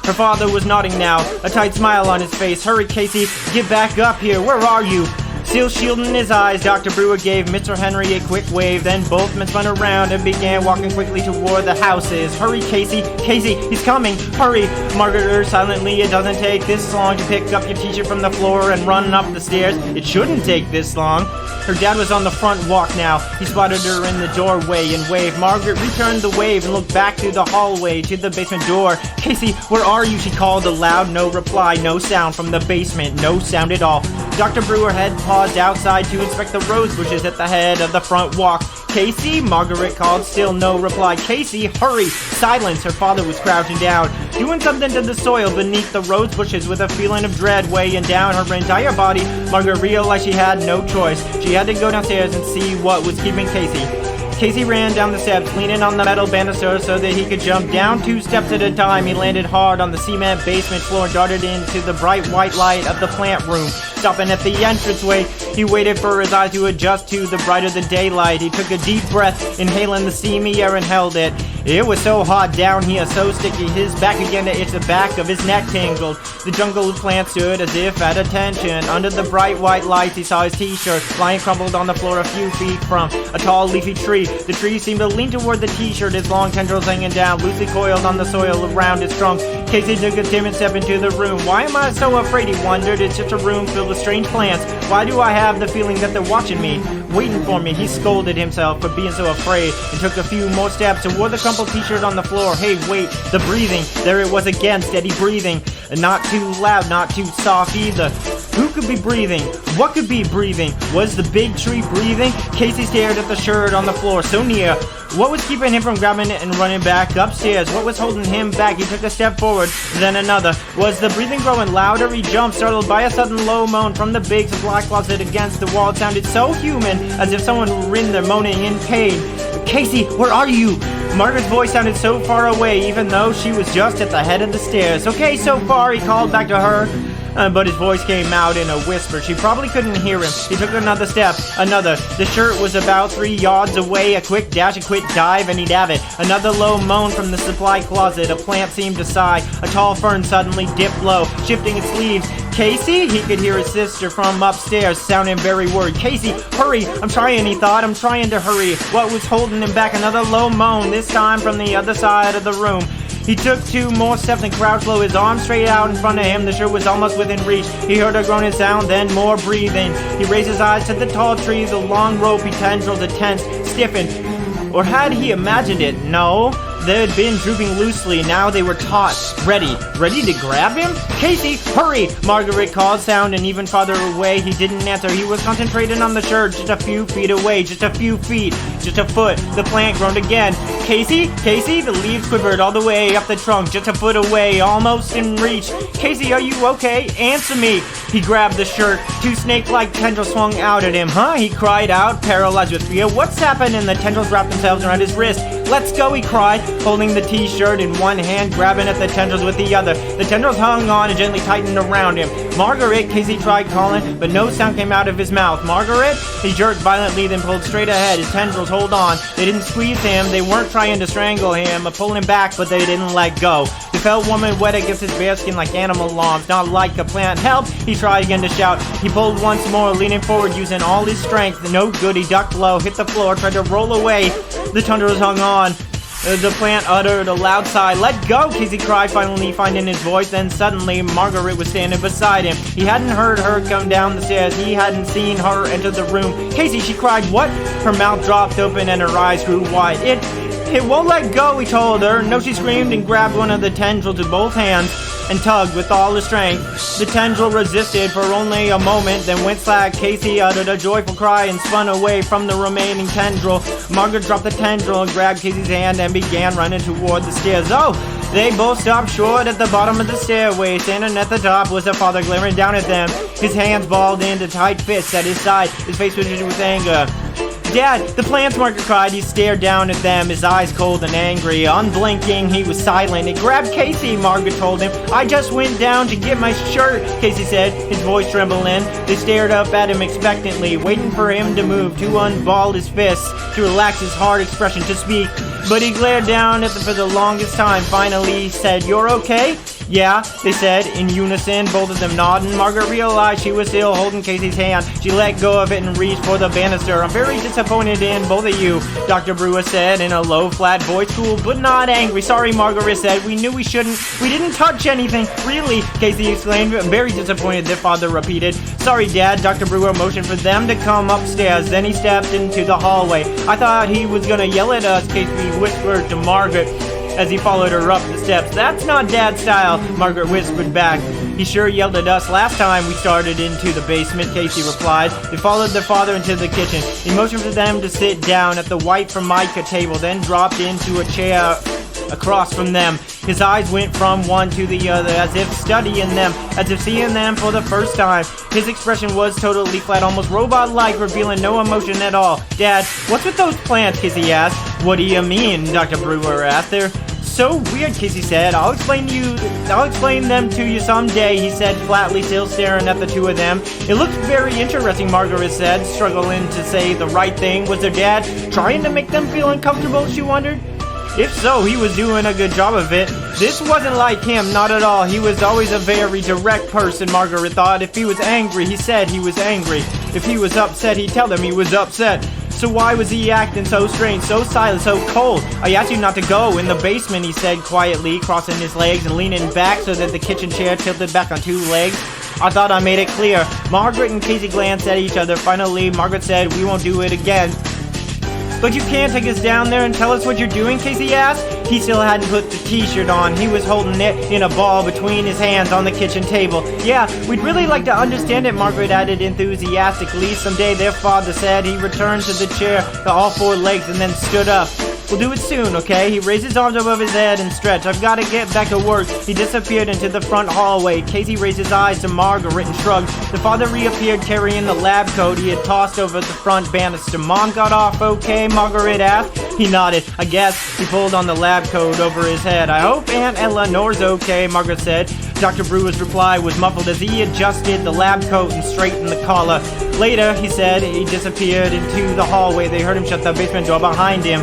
Speaker 1: Her father was nodding now, a tight smile on his face. Hurry, Casey, get back up here, where are you? Still shielding his eyes, Dr. Brewer gave Mr. Henry a quick wave, then both men spun around and began walking quickly toward the houses. Hurry, Casey! Casey, he's coming! Hurry! Margaret urged silently. It doesn't take this long to pick up your t-shirt from the floor and run up the stairs. It shouldn't take this long. Her dad was on the front walk now. He spotted her in the doorway and waved. Margaret returned the wave and looked back through the hallway to the basement door. Casey, where are you? She called aloud. No reply, no sound from the basement, no sound at all. Dr. Brewer had paused outside to inspect the rose bushes at the head of the front walk. Casey? Margaret called, still no reply. Casey, hurry! Silence! Her father was crouching down, doing something to the soil beneath the rose bushes with a feeling of dread weighing down her entire body. Margaret realized she had no choice. She had to go downstairs and see what was keeping Casey. Casey ran down the steps, leaning on the metal banister so that he could jump down 2 steps at a time. He landed hard on the cement basement floor and darted into the bright white light of the plant room. Stopping at the entranceway, he waited for his eyes to adjust to the brighter than daylight. He took a deep breath, inhaling the steamy air, and held it. It was so hot down here, so sticky, his back began to itch, the back of his neck tingled. The jungle of plants stood as if at attention. Under the bright white lights, he saw his t-shirt lying crumpled on the floor a few feet from a tall leafy tree. The tree seemed to lean toward the t-shirt, its long tendrils hanging down, loosely coiled on the soil around its trunk. Casey took a timid step into the room. Why am I so afraid, he wondered. It's just a room filled with strange plants. Why do I have the feeling that they're watching me, waiting for me? He scolded himself for being so afraid and took a few more steps toward the crumpled t-shirt on the floor. Hey, wait, the breathing. There it was again, steady breathing. Not too loud, not too soft either. Who could be breathing? What could be breathing? Was the big tree breathing? Casey stared at the shirt on the floor, so near. What was keeping him from grabbing it and running back upstairs? What was holding him back? He took a step forward, then another. Was the breathing growing louder? He jumped, startled by a sudden low moan from the big supply closet against the wall. It sounded so human, as if someone were in there moaning in pain. Casey, where are you? Margaret's voice sounded so far away, even though she was just at the head of the stairs. Okay, so far, he called back to her. But his voice came out in a whisper. She probably couldn't hear him. He took another step, another. The shirt was about 3 yards away. A quick dash, a quick dive, and he'd have it. Another low moan from the supply closet. A plant seemed to sigh. A tall fern suddenly dipped low, shifting its leaves. Casey? He could hear his sister from upstairs, sounding very worried. Casey, hurry! I'm trying, he thought. I'm trying to hurry. What was holding him back? Another low moan, this time from the other side of the room. He took 2 more steps and crouched low, his arms straight out in front of him. The shirt was almost within reach. He heard a groaning sound, then more breathing. He raised his eyes to the tall trees, the long ropey tendrils that tensed, stiffened. Or had he imagined it? No. They had been drooping loosely. Now they were taut, ready to grab him? Casey, hurry! Margaret called, sounding even farther away. He didn't answer. He was concentrated on the shirt, just a few feet away, just a few feet, just a foot. The plant groaned again. Casey? Casey? The leaves quivered all the way up the trunk, just a foot away, almost in reach. Casey, are you okay? Answer me! He grabbed the shirt. 2 snake-like tendrils swung out at him. Huh? He cried out, paralyzed with fear. What's happening? The tendrils wrapped themselves around his wrist. Let's go, he cried, holding the t-shirt in one hand, grabbing at the tendrils with the other. The tendrils hung on and gently tightened around him. Margaret, Casey tried calling, but no sound came out of his mouth. Margaret? He jerked violently, then pulled straight ahead. His tendrils hold on. They didn't squeeze him. They weren't trying to strangle him or pull him back, but they didn't let go. He felt warm and wet against his bare skin like animal lawns, not like a plant. Help! He tried again to shout. He pulled once more, leaning forward, using all his strength. No good. He ducked low, hit the floor, tried to roll away. The tendrils hung on. The plant uttered a loud sigh. Let go, Casey cried, finally finding his voice. Then suddenly, Margaret was standing beside him. He hadn't heard her come down the stairs. He hadn't seen her enter the room. Casey, she cried, what? Her mouth dropped open and her eyes grew wide. It won't let go, he told her. No, she screamed and grabbed one of the tendrils with both hands and tugged with all his strength. The tendril resisted for only a moment, then went slack. Casey uttered a joyful cry and spun away from the remaining tendril. Margaret dropped the tendril and grabbed Casey's hand and began running toward the stairs. Oh! They both stopped short at the bottom of the stairway. Standing at the top was the father, glaring down at them. His hands balled into tight fists at his side. His face twitched with anger. Dad, the plants, Margaret cried. He stared down at them, his eyes cold and angry. Unblinking, he was silent. He grabbed Casey, Margaret told him. I just went down to get my shirt, Casey said, his voice trembling. They stared up at him expectantly, waiting for him to move, to unball his fists, to relax his hard expression, to speak. But he glared down at them for the longest time. Finally, he said, You're okay? Yeah, they said, in unison, both of them nodding. Margaret realized she was still holding Casey's hand. She let go of it and reached for the banister. I'm very disappointed in both of you, Dr. Brewer said in a low, flat voice, cool but not angry. Sorry, Margaret said. We knew we shouldn't. We didn't touch anything. Really, Casey exclaimed. I'm very disappointed, their father repeated. Sorry, Dad. Dr. Brewer motioned for them to come upstairs. Then he stepped into the hallway. I thought he was gonna yell at us, Casey whispered to Margaret as he followed her up the steps. That's not Dad's style, Margaret whispered back. He sure yelled at us last time we started into the basement, Casey replied. They followed their father into the kitchen. He motioned for them to sit down at the white Formica table, then dropped into a chair across from them. His eyes went from one to the other, as if studying them, as if seeing them for the first time. His expression was totally flat, almost robot-like, revealing no emotion at all. Dad, what's with those plants? Casey asked. What do you mean? Dr. Brewer asked. They're so weird, Casey said. I'll explain them to you someday, he said flatly, still staring at the two of them. It looks very interesting, Margaret said, struggling to say the right thing. Was their dad trying to make them feel uncomfortable, she wondered? If so, he was doing a good job of it. This wasn't like him, not at all. He was always a very direct person, Margaret thought. If he was angry, he said he was angry. If he was upset, he'd tell them he was upset. So why was he acting so strange, so silent, so cold? I asked you not to go in the basement, he said quietly, crossing his legs and leaning back so that the kitchen chair tilted back on two legs. I thought I made it clear. Margaret and Casey glanced at each other. Finally, Margaret said, we won't do it again. But you can't take us down there and tell us what you're doing, Casey asked. He still hadn't put the t-shirt on. He was holding it in a ball between his hands on the kitchen table. Yeah, we'd really like to understand it, Margaret added enthusiastically. Someday, their father said. He returned to the chair to all four legs and then stood up. We'll do it soon, okay? He raised his arms above his head and stretched. I've got to get back to work. He disappeared into the front hallway. Casey raised his eyes to Margaret and shrugged. The father reappeared carrying the lab coat he had tossed over the front banister. Mom got off okay? Margaret asked. He nodded. I guess. He pulled on the lab coat over his head. I hope Aunt Eleanor's okay, Margaret said. Dr. Brewer's reply was muffled as he adjusted the lab coat and straightened the collar. Later, he said, he disappeared into the hallway. They heard him shut the basement door behind him.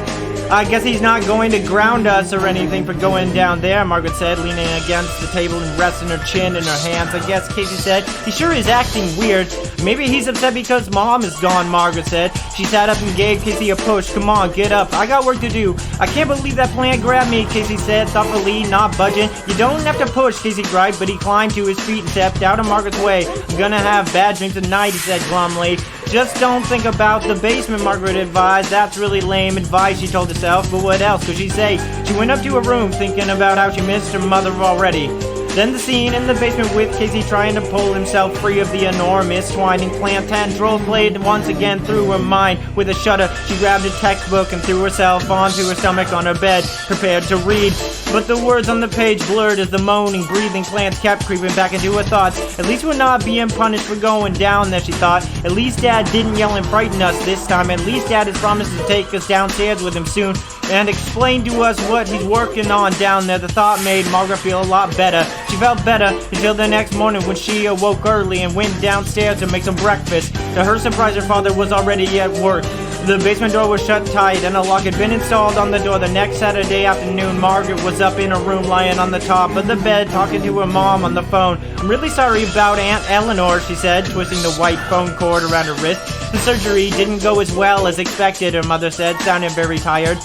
Speaker 1: I guess he's not going to ground us or anything for going down there, Margaret said, leaning against the table and resting her chin in her hands. I guess, Casey said. He sure is acting weird. Maybe he's upset because Mom is gone, Margaret said. She sat up and gave Casey a push. Come on, get up. I got work to do. I can't believe that plant grabbed me, Casey said, thoughtfully, not budging. You don't have to push, Casey griped, but he climbed to his feet and stepped out of Margaret's way. I'm gonna have bad dreams tonight, he said glumly. Just don't think about the basement, Margaret advised. That's really lame advice, she told herself, but what else could she say? She went up to her room thinking about how she missed her mother already. Then the scene in the basement with Casey trying to pull himself free of the enormous twining plant tendrils played once again through her mind. With a shudder, she grabbed a textbook and threw herself onto her stomach on her bed, prepared to read. But the words on the page blurred as the moaning, breathing plants kept creeping back into her thoughts. At least we're not being punished for going down there, she thought. At least Dad didn't yell and frighten us this time. At least Dad has promised to take us downstairs with him soon and explain to us what he's working on down there. The thought made Margaret feel a lot better. She felt better until the next morning when she awoke early and went downstairs to make some breakfast. To her surprise, her father was already at work. The basement door was shut tight and a lock had been installed on the door. The next Saturday afternoon, Margaret was up in her room lying on the top of the bed talking to her mom on the phone. I'm really sorry about Aunt Eleanor, she said, twisting the white phone cord around her wrist. The surgery didn't go as well as expected, her mother said, sounding very tired.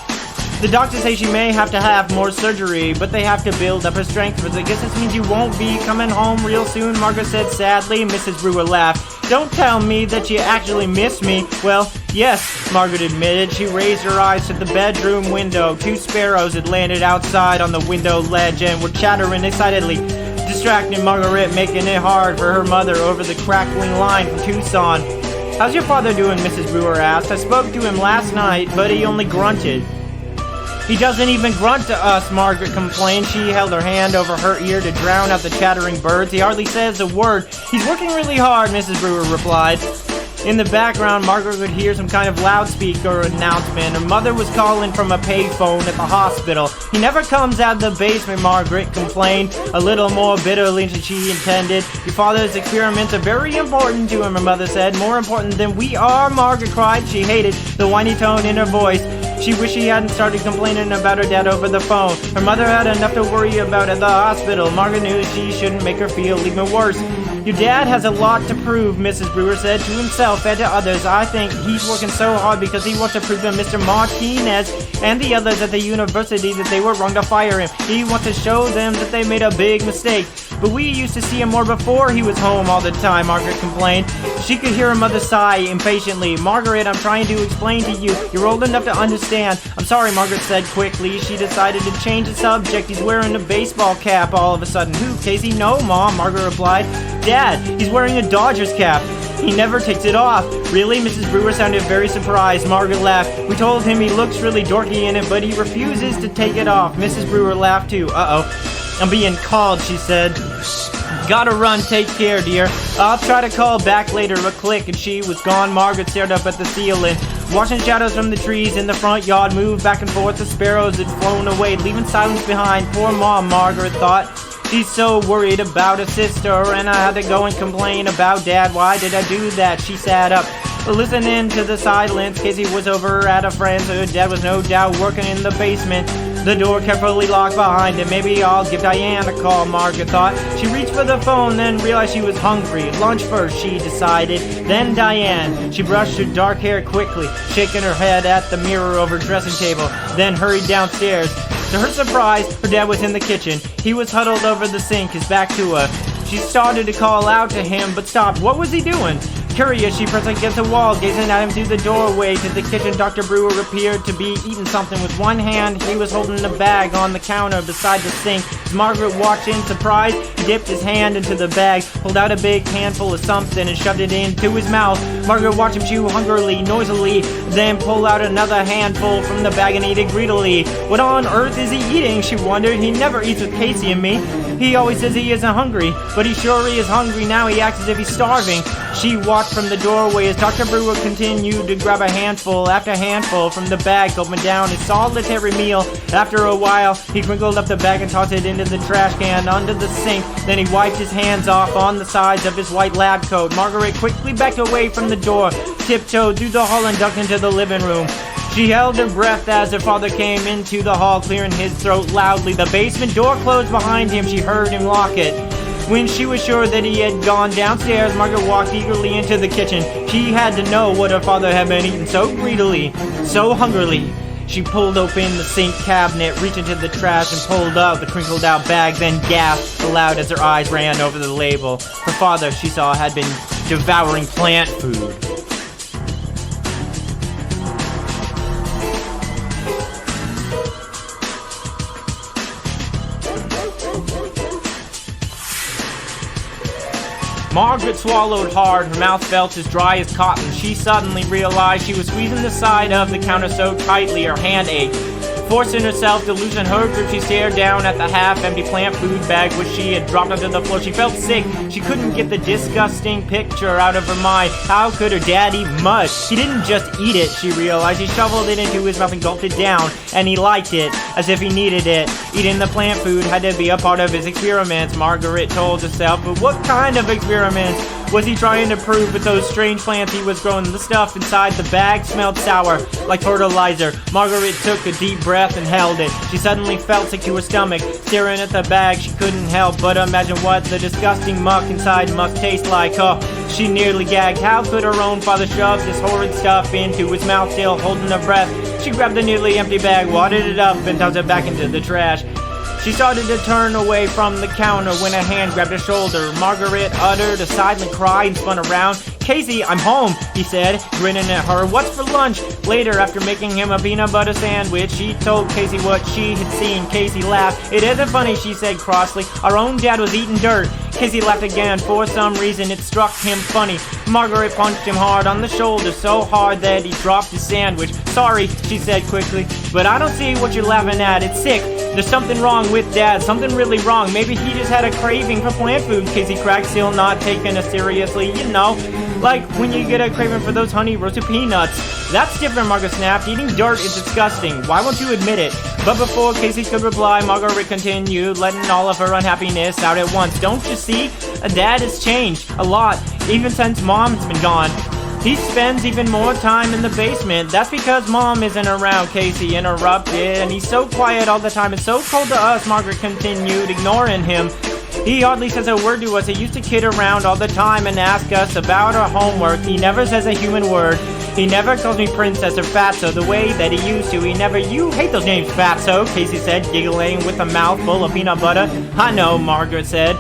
Speaker 1: The doctors say she may have to have more surgery, but they have to build up her strength. But I guess this means you won't be coming home real soon, Margaret said sadly. Mrs. Brewer laughed. Don't tell me that you actually miss me. Well, yes, Margaret admitted. She raised her eyes to the bedroom window. Two sparrows had landed outside on the window ledge and were chattering excitedly, distracting Margaret, making it hard for her mother over the crackling line from Tucson. How's your father doing, Mrs. Brewer asked. I spoke to him last night, but he only grunted. He doesn't even grunt to us, Margaret complained. She held her hand over her ear to drown out the chattering birds. He hardly says a word. He's working really hard, Mrs. Brewer replied. In the background, Margaret could hear some kind of loudspeaker announcement. Her mother was calling from a payphone at the hospital. He never comes out of the basement, Margaret complained, a little more bitterly than she intended. Your father's experiments are very important to him, her mother said. More important than we are, Margaret cried. She hated the whiny tone in her voice. She wished she hadn't started complaining about her dad over the phone. Her mother had enough to worry about at the hospital. Margaret knew she shouldn't make her feel even worse. Your dad has a lot to prove, Mrs. Brewer said, to himself and to others. I think he's working so hard because he wants to prove to Mr. Martinez and the others at the university that they were wrong to fire him. He wants to show them that they made a big mistake. But we used to see him more before he was home all the time, Margaret complained. She could hear her mother sigh impatiently. Margaret, I'm trying to explain to you. You're old enough to understand. I'm sorry, Margaret said quickly. She decided to change the subject. He's wearing a baseball cap all of a sudden. Who, Casey? No, Mom, Margaret replied. Dad, he's wearing a Dodgers cap. He never takes it off. Really? Mrs. Brewer sounded very surprised. Margaret laughed. We told him he looks really dorky in it, but he refuses to take it off. Mrs. Brewer laughed too. Uh-oh. I'm being called, she said. Gotta run, take care, dear. I'll try to call back later. A click, and she was gone. Margaret stared up at the ceiling, watching shadows from the trees in the front yard move back and forth. The sparrows had flown away, leaving silence behind. Poor Mom, Margaret thought. She's so worried about her sister, and I had to go and complain about Dad. Why did I do that? She sat up, listening to the silence. Casey was over at a friend's. Her dad was no doubt working in the basement. The door carefully locked behind him. Maybe I'll give Diane a call, Margaret thought. She reached for the phone, then realized she was hungry. Lunch first, she decided. Then Diane. She brushed her dark hair quickly, shaking her head at the mirror over her dressing table, then hurried downstairs. To her surprise, her dad was in the kitchen. He was huddled over the sink, his back to her. She started to call out to him, but stopped. What was he doing? Curious, she pressed against the wall, gazing at him through the doorway to the kitchen. Dr. Brewer appeared to be eating something with one hand. He was holding a bag on the counter beside the sink. As Margaret watched in surprise, he dipped his hand into the bag, pulled out a big handful of something, and shoved it into his mouth. Margaret watched him chew hungrily, noisily, then pull out another handful from the bag and eat it greedily. What on earth is he eating? She wondered. He never eats with Casey and me. He always says he isn't hungry, but he sure is hungry now. He acts as if he's starving. She watched from the doorway as Dr. Brewer continued to grab a handful after handful from the bag, gulping down his solitary meal. After a while, he crinkled up the bag and tossed it into the trash can under the sink. Then he wiped his hands off on the sides of his white lab coat. Margaret quickly backed away from the door, tiptoed through the hall and ducked into the living room. She held her breath as her father came into the hall, clearing his throat loudly. The basement door closed behind him. She heard him lock it. When she was sure that he had gone downstairs, Margaret walked eagerly into the kitchen. She had to know what her father had been eating so greedily, so hungrily. She pulled open the sink cabinet, reached into the trash, and pulled out the crinkled out bag, then gasped aloud as her eyes ran over the label. Her father, she saw, had been devouring plant food. Margaret swallowed hard. Her mouth felt as dry as cotton. She suddenly realized she was squeezing the side of the counter so tightly her hand ached. Forcing herself to loosen her grip, she stared down at the half-empty plant food bag which she had dropped onto the floor. She felt sick. She couldn't get the disgusting picture out of her mind. How could her dad eat mud? He didn't just eat it, she realized. He shoveled it into his mouth and gulped it down, and he liked it, as if he needed it. Eating the plant food had to be a part of his experiments, Margaret told herself. But what kind of experiments was he trying to prove with those strange plants he was growing? The stuff inside the bag smelled sour, like fertilizer. Margaret took a deep breath and held it. She suddenly felt sick to her stomach. Staring at the bag, she couldn't help but imagine what the disgusting muck inside must taste like. Oh, she nearly gagged. How could her own father shove this horrid stuff into his mouth, still holding her breath? She grabbed the nearly empty bag, wadded it up, and tossed it back into the trash. She started to turn away from the counter when a hand grabbed her shoulder. Margaret uttered a silent cry and spun around. Casey, I'm home, he said, grinning at her. What's for lunch? Later, after making him a peanut butter sandwich, she told Casey what she had seen. Casey laughed. It isn't funny, she said crossly. Our own dad was eating dirt. Casey laughed again. For some reason, it struck him funny. Margaret punched him hard on the shoulder, so hard that he dropped his sandwich. Sorry, she said quickly, but I don't see what you're laughing at. It's sick. There's something wrong with Dad, something really wrong. Maybe he just had a craving for plant food, Casey cracked, still not taking it seriously. You know, like when you get a craving for those honey roasted peanuts. That's different, Margaret snapped. Eating dirt is disgusting. Why won't you admit it? But before Casey could reply, Margaret continued, letting all of her unhappiness out at once. Don't you see? Dad has changed a lot, even since Mom's been gone. He spends even more time in the basement. That's because Mom isn't around, Casey interrupted. And he's so quiet all the time and so cold to us, Margaret continued, ignoring him. He hardly says a word to us. He used to kid around all the time and ask us about our homework. He never says a human word. He never calls me princess or fatso the way that he used to. You hate those names, fatso, Casey said, giggling with a mouthful of peanut butter. I know, Margaret said.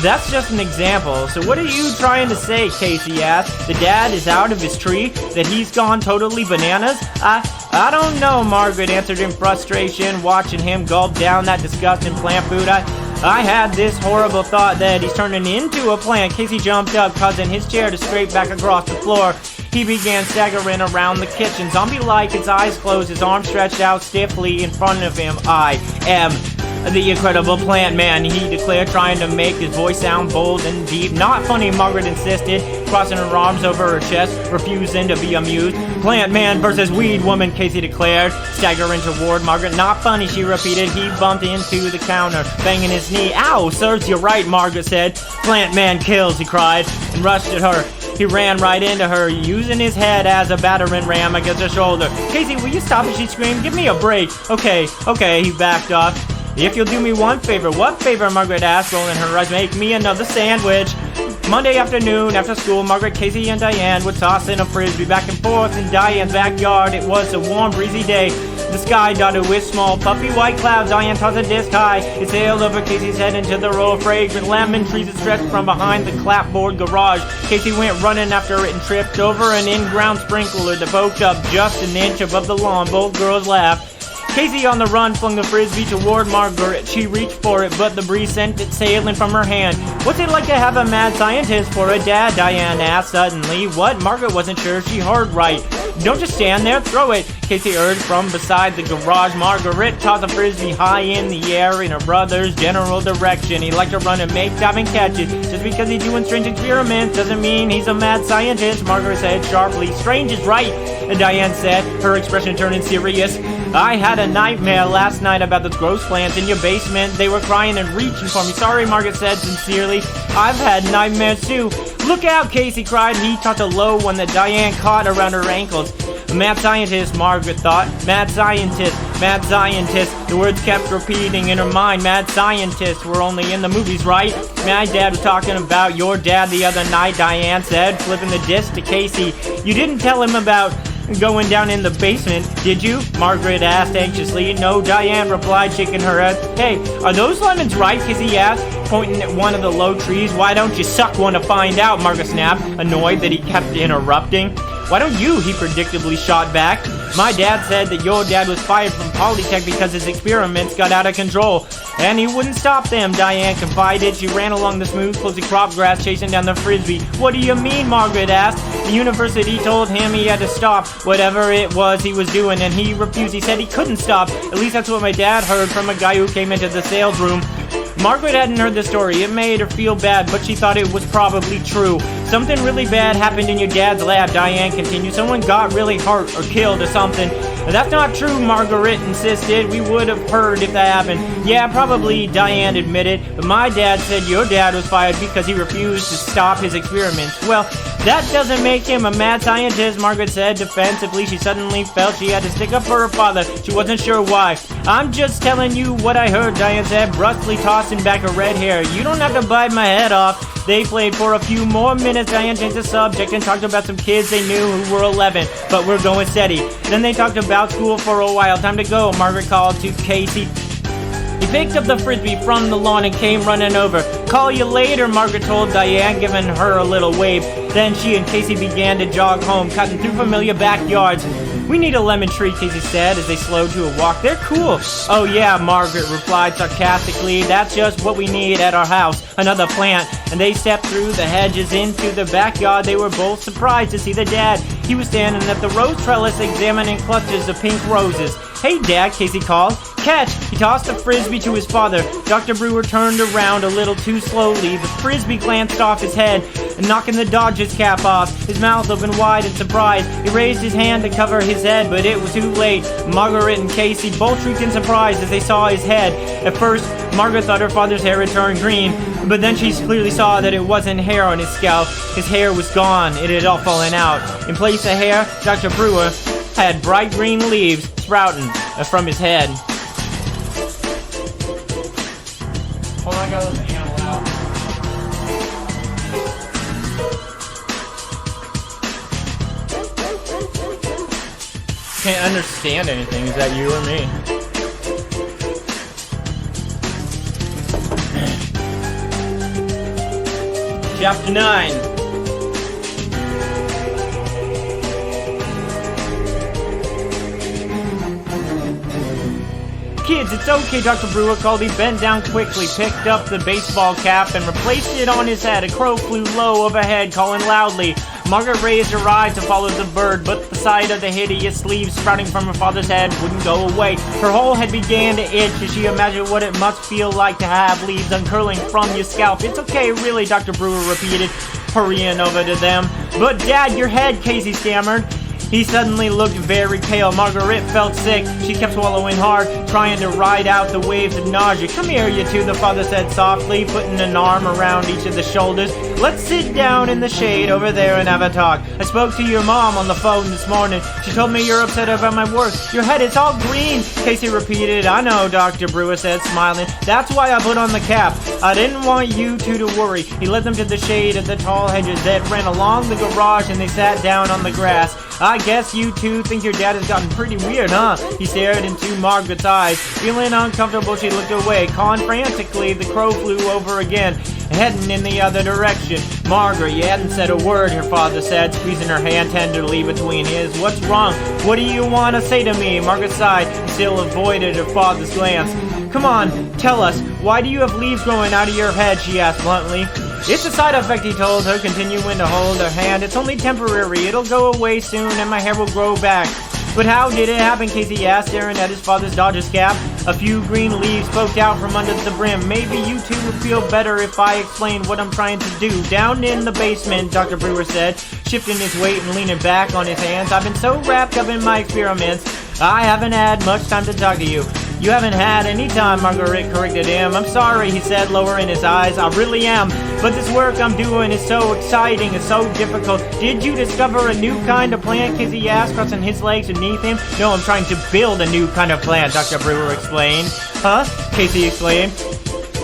Speaker 1: That's just an example. So what are you trying to say, Casey asked? The dad is out of his tree? That he's gone totally bananas? I don't know, Margaret answered in frustration, watching him gulp down that disgusting plant food. I had this horrible thought that he's turning into a plant. Casey jumped up, causing his chair to scrape back across the floor. He began staggering around the kitchen, zombie-like, his eyes closed, his arms stretched out stiffly in front of him. I am the Incredible Plant Man, he declared, trying to make his voice sound bold and deep. Not funny, Margaret insisted, crossing her arms over her chest, refusing to be amused. Plant Man versus Weed Woman, Casey declared, staggering toward Margaret. Not funny, she repeated. He bumped into the counter, banging his knee. Ow, serves you right, Margaret said. Plant Man kills, he cried, and rushed at her. He ran right into her, using his head as a battering ram against her shoulder. Casey, will you stop it? She screamed. Give me a break. Okay, he backed off. If you'll do me one favor. What favor? Margaret asked, rolling her eyes. Make me another sandwich. Monday afternoon, after school, Margaret, Casey, and Diane were tossing a frisbee back and forth in Diane's backyard. It was a warm, breezy day. The sky dotted with small, puffy white clouds. Diane tossed a disc high. It sailed over Casey's head into the row of fragrant lemon trees that stretched from behind the clapboard garage. Casey went running after it and tripped over an in-ground sprinkler that poked up just an inch above the lawn. Both girls laughed. Casey, on the run, flung the frisbee toward Margaret. She reached for it, but the breeze sent it sailing from her hand. What's it like to have a mad scientist for a dad? Diane asked suddenly. What? Margaret wasn't sure. She heard right. Don't just stand there, throw it, Casey urged from beside the garage. Margaret tossed the frisbee high in the air in her brother's general direction. He liked to run and make dive and catch it. Just because he's doing strange experiments doesn't mean he's a mad scientist, Margaret said sharply. Strange is right, Diane said, her expression turning serious. I had a nightmare last night about those gross plants in your basement. They were crying and reaching for me. Sorry, Margaret said sincerely. I've had nightmares too. Look out, Casey cried. He tossed a low one that Diane caught around her ankles. Mad scientist, Margaret thought. Mad scientist, mad scientist. The words kept repeating in her mind. Mad scientists were only in the movies, right? My dad was talking about your dad the other night, Diane said, flipping the disc to Casey. You didn't tell him about going down in the basement, did you? Margaret asked anxiously. No, Diane replied, shaking her head. Hey, are those lemons ripe? Casey asked, pointing at one of the low trees. Why don't you suck one to find out? Margaret snapped, annoyed that he kept interrupting. Why don't you? He predictably shot back. My dad said that your dad was fired from Polytech because his experiments got out of control, and he wouldn't stop them, Diane confided. She ran along the smooth, closely cropped grass, chasing down the frisbee. What do you mean? Margaret asked. The university told him he had to stop whatever it was he was doing, and he refused. He said he couldn't stop. At least that's what my dad heard from a guy who came into the sales room. Margaret hadn't heard the story. It made her feel bad, but she thought it was probably true. Something really bad happened in your dad's lab, Diane continued. Someone got really hurt or killed or something. That's not true, Margaret insisted. We would have heard if that happened. Yeah, probably, Diane admitted. But my dad said your dad was fired because he refused to stop his experiments. Well, that doesn't make him a mad scientist, Margaret said defensively. She suddenly felt she had to stick up for her father. She wasn't sure why. I'm just telling you what I heard, Diane said, brusquely tossing back her red hair. You don't have to bite my head off. They played for a few more minutes. Diane changed the subject and talked about some kids they knew who were 11, but were going steady. Then they talked about school for a while. Time to go, Margaret called to Casey. He picked up the frisbee from the lawn and came running over. Call you later, Margaret told Diane, giving her a little wave. Then she and Casey began to jog home, cutting through familiar backyards. We need a lemon tree, Casey said as they slowed to a walk. They're cool. Oh yeah, Margaret replied sarcastically. That's just what we need at our house, another plant. And they stepped through the hedges into the backyard. They were both surprised to see their dad. He was standing at the rose trellis examining clutches of pink roses. Hey, Dad, Casey called. Catch! He tossed the frisbee to his father. Dr. Brewer turned around a little too slowly. The frisbee glanced off his head, knocking the Dodger's cap off. His mouth opened wide in surprise. He raised his hand to cover his head, but it was too late. Margaret and Casey both shrieked in surprise as they saw his head. At first, Margaret thought her father's hair had turned green, but then she clearly saw that it wasn't hair on his scalp. His hair was gone. It had all fallen out. In place of hair, Dr. Brewer had bright green leaves sprouting from his head. Hold on, I gotta let the animal out. Can't understand anything. Is that you or me? Chapter 9. Kids, it's okay, Dr. Brewer called. He bent down quickly, picked up the baseball cap, and replaced it on his head. A crow flew low overhead, calling loudly. Margaret raised her eyes to follow the bird, but the sight of the hideous leaves sprouting from her father's head wouldn't go away. Her whole head began to itch as she imagined what it must feel like to have leaves uncurling from your scalp. It's okay, really, Dr. Brewer repeated, hurrying over to them. But Dad, your head, Casey stammered. He suddenly looked very pale. Margaret felt sick. She kept swallowing hard, trying to ride out the waves of nausea. Come here, you two, the father said softly, putting an arm around each of the shoulders. Let's sit down in the shade over there and have a talk. I spoke to your mom on the phone this morning. She told me you're upset about my work. Your head is all green, Casey repeated. I know, Dr. Brewer said, smiling. That's why I put on the cap. I didn't want you two to worry. He led them to the shade of the tall hedges that ran along the garage, and they sat down on the grass. I guess you two think your dad has gotten pretty weird, huh? He stared into Margaret's eyes. Feeling uncomfortable, she looked away. Calling frantically, the crow flew over again, heading in the other direction. Margaret, you hadn't said a word, her father said, squeezing her hand tenderly between his. What's wrong? What do you want to say to me? Margaret sighed and still avoided her father's glance. Come on, tell us. Why do you have leaves growing out of your head? She asked bluntly. It's a side effect, he told her, continuing to hold her hand. It's only temporary. It'll go away soon and my hair will grow back. But how did it happen? Casey asked, staring at his father's Dodgers cap. A few green leaves poked out from under the brim. Maybe you two would feel better if I explained what I'm trying to do. Down in the basement, Dr. Brewer said, shifting his weight and leaning back on his hands. I've been so wrapped up in my experiments, I haven't had much time to talk to you. You haven't had any time, Margaret corrected him. I'm sorry, he said, lowering his eyes. I really am. But this work I'm doing is so exciting and so difficult. Did you discover a new kind of plant? Casey asked, crossing his legs beneath him. No, I'm trying to build a new kind of plant, Dr. Brewer explained. Huh? Casey exclaimed.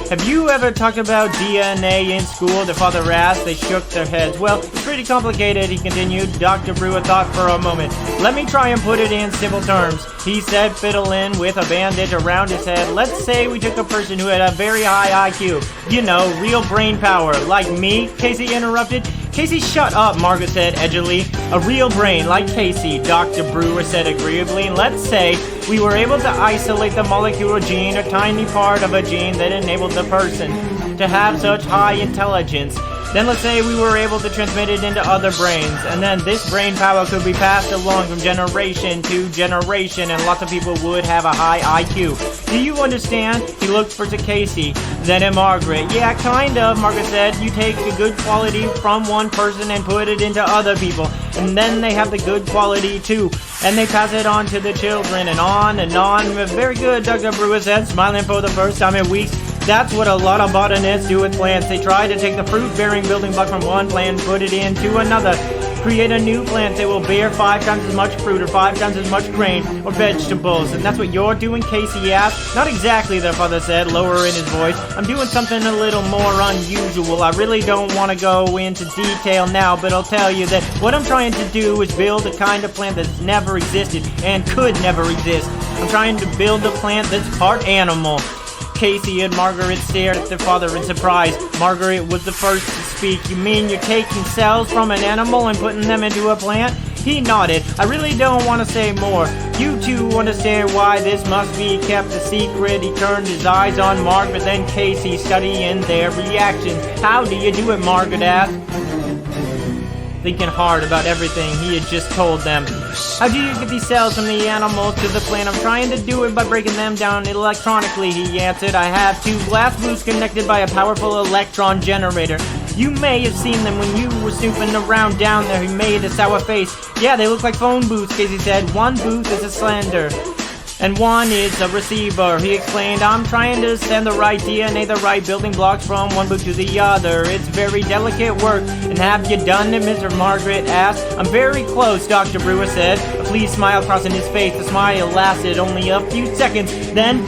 Speaker 1: Have you ever talked about DNA in school? Their father asked. They shook their heads. Well, it's pretty complicated, he continued. Dr. Brewer thought for a moment. Let me try and put it in simple terms, he said, fiddling with a bandage around his head. Let's say we took a person who had a very high IQ. You know, real brain power. Like me? Casey interrupted. Casey, shut up, Margaret said edgily. A real brain, like Casey, Dr. Brewer said agreeably. Let's say we were able to isolate the molecular gene, a tiny part of a gene that enabled the person to have such high intelligence. Then let's say we were able to transmit it into other brains, and then this brain power could be passed along from generation to generation, and lots of people would have a high IQ. Do you understand? He looked first at Casey, then at Margaret. Yeah, kind of, Margaret said. You take the good quality from one person and put it into other people, and then they have the good quality too, and they pass it on to the children, and on and on. Very good, Dr. Brewer said, smiling for the first time in weeks. That's what a lot of botanists do with plants. They try to take the fruit-bearing building block from one plant and put it into another. Create a new plant that will bear 5 times as much fruit or 5 times as much grain or vegetables. And that's what you're doing, Casey asked. Not exactly, their father said, lowering his voice. I'm doing something a little more unusual. I really don't want to go into detail now, but I'll tell you that what I'm trying to do is build a kind of plant that's never existed and could never exist. I'm trying to build a plant that's part animal. Casey and Margaret stared at their father in surprise. Margaret was the first to speak. You mean you're taking cells from an animal and putting them into a plant? He nodded. I really don't want to say more. You two understand why this must be kept a secret. He turned his eyes on Margaret, then Casey, studying their reactions. How do you do it? Margaret asked, thinking hard about everything he had just told them. How do you get these cells from the animals to the plant? I'm trying to do it by breaking them down electronically, he answered. I have 2 glass booths connected by a powerful electron generator. You may have seen them when you were snooping around down there. He made a sour face. Yeah, they look like phone booths, Casey said. One booth is a slender, and one is a receiver, he explained. I'm trying to send the right DNA, the right building blocks from one booth to the other. It's very delicate work. And have you done it, Mr. Margaret asked. I'm very close, Dr. Brewer said, a pleased smile crossing his face. The smile lasted only a few seconds. Then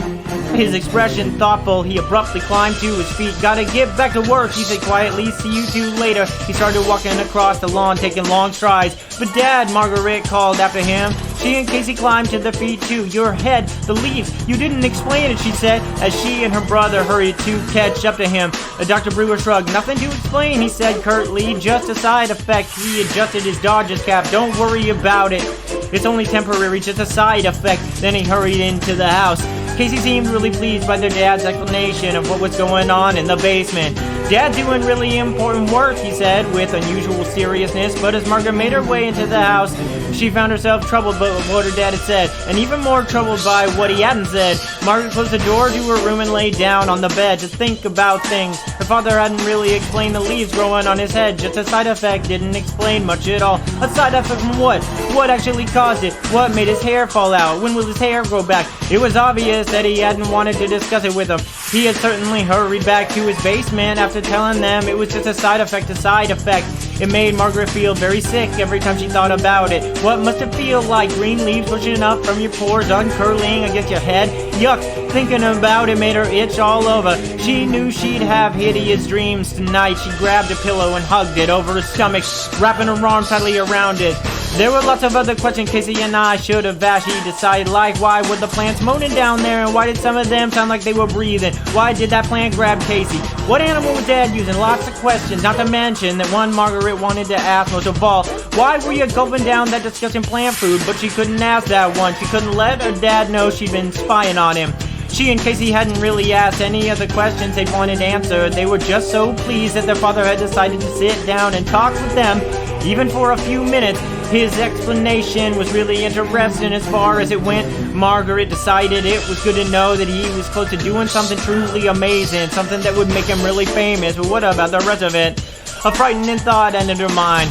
Speaker 1: His expression thoughtful, he abruptly climbed to his feet. Gotta get back to work, he said quietly. See you two later. He started walking across the lawn, taking long strides. But Dad, Margaret called after him. She and Casey climbed to their feet too. Your head, the leaves, you didn't explain it, she said, as she and her brother hurried to catch up to him. Dr. Brewer shrugged. Nothing to explain, he said curtly, just a side effect. He adjusted his Dodgers cap. Don't worry about it. It's only temporary, just a side effect. Then he hurried into the house. Casey seemed really pleased by their dad's explanation of what was going on in the basement. Dad's doing really important work, he said, with unusual seriousness, but as Margaret made her way into the house, she found herself troubled by what her dad had said, and even more troubled by what he hadn't said. Margaret closed the door to her room and lay down on the bed to think about things. Her father hadn't really explained the leaves growing on his head, just a side effect, didn't explain much at all. A side effect from what? What actually caused it? What made his hair fall out? When will his hair grow back? It was obvious that he hadn't wanted to discuss it with them. He had certainly hurried back to his basement after telling them it was just a side effect, a side effect. It made Margaret feel very sick every time she thought about it. What must it feel like? Green leaves pushing up from your pores, uncurling against your head? Yuck! Thinking about it made her itch all over. She knew she'd have hideous dreams tonight. She grabbed a pillow and hugged it over her stomach, wrapping her arm tightly around it. There were lots of other questions Casey and I should have asked. She decided, like, why were the plants moaning down there, and why did some of them sound like they were breathing? Why did that plant grab Casey? What animal was Dad using? Lots of questions, not to mention that one Margaret wanted to ask most of all. Why were you gulping down that disgusting plant food? But she couldn't ask that one. She couldn't let her dad know she'd been spying on him. She and Casey hadn't really asked any of the questions they'd wanted answered. They were just so pleased that their father had decided to sit down and talk with them, even for a few minutes. His explanation was really interesting as far as it went. Margaret decided it was good to know that he was close to doing something truly amazing, something that would make him really famous. But what about the rest of it? A frightening thought entered her mind.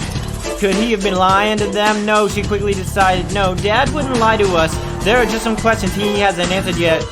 Speaker 1: Could he have been lying to them? No, she quickly decided. No, Dad wouldn't lie to us. There are just some questions he hasn't answered yet.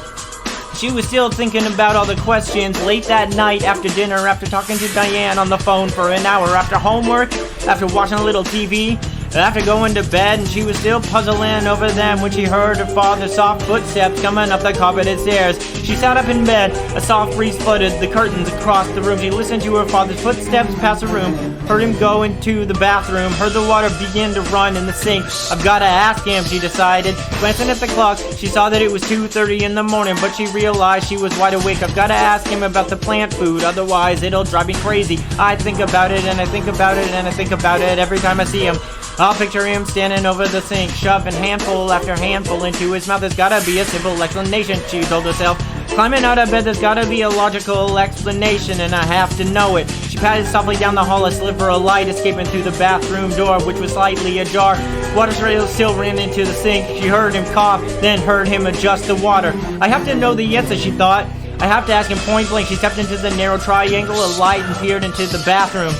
Speaker 1: She was still thinking about all the questions late that night after dinner, after talking to Diane on the phone for an hour, after homework, after watching a little TV, after going to bed, and she was still puzzling over them when she heard her father's soft footsteps coming up the carpeted stairs. She sat up in bed. A soft breeze flooded the curtains across the room. She listened to her father's footsteps pass the room, heard him go into the bathroom, heard the water begin to run in the sink. I've got to ask him, she decided. Glancing at the clock, she saw that it was 2:30 in the morning, but she realized she was wide awake. I've got to ask him about the plant food, otherwise it'll drive me crazy. I think about it, and I think about it, and I think about it every time I see him. I'll picture him standing over the sink, shoving handful after handful into his mouth. There's gotta be a simple explanation, she told herself. Climbing out of bed, there's gotta be a logical explanation, and I have to know it. She patted softly down the hall, a sliver of light escaping through the bathroom door, which was slightly ajar. Water still ran into the sink. She heard him cough, then heard him adjust the water. I have to know the answer, she thought. I have to ask him point blank. She stepped into the narrow triangle of light and peered into the bathroom.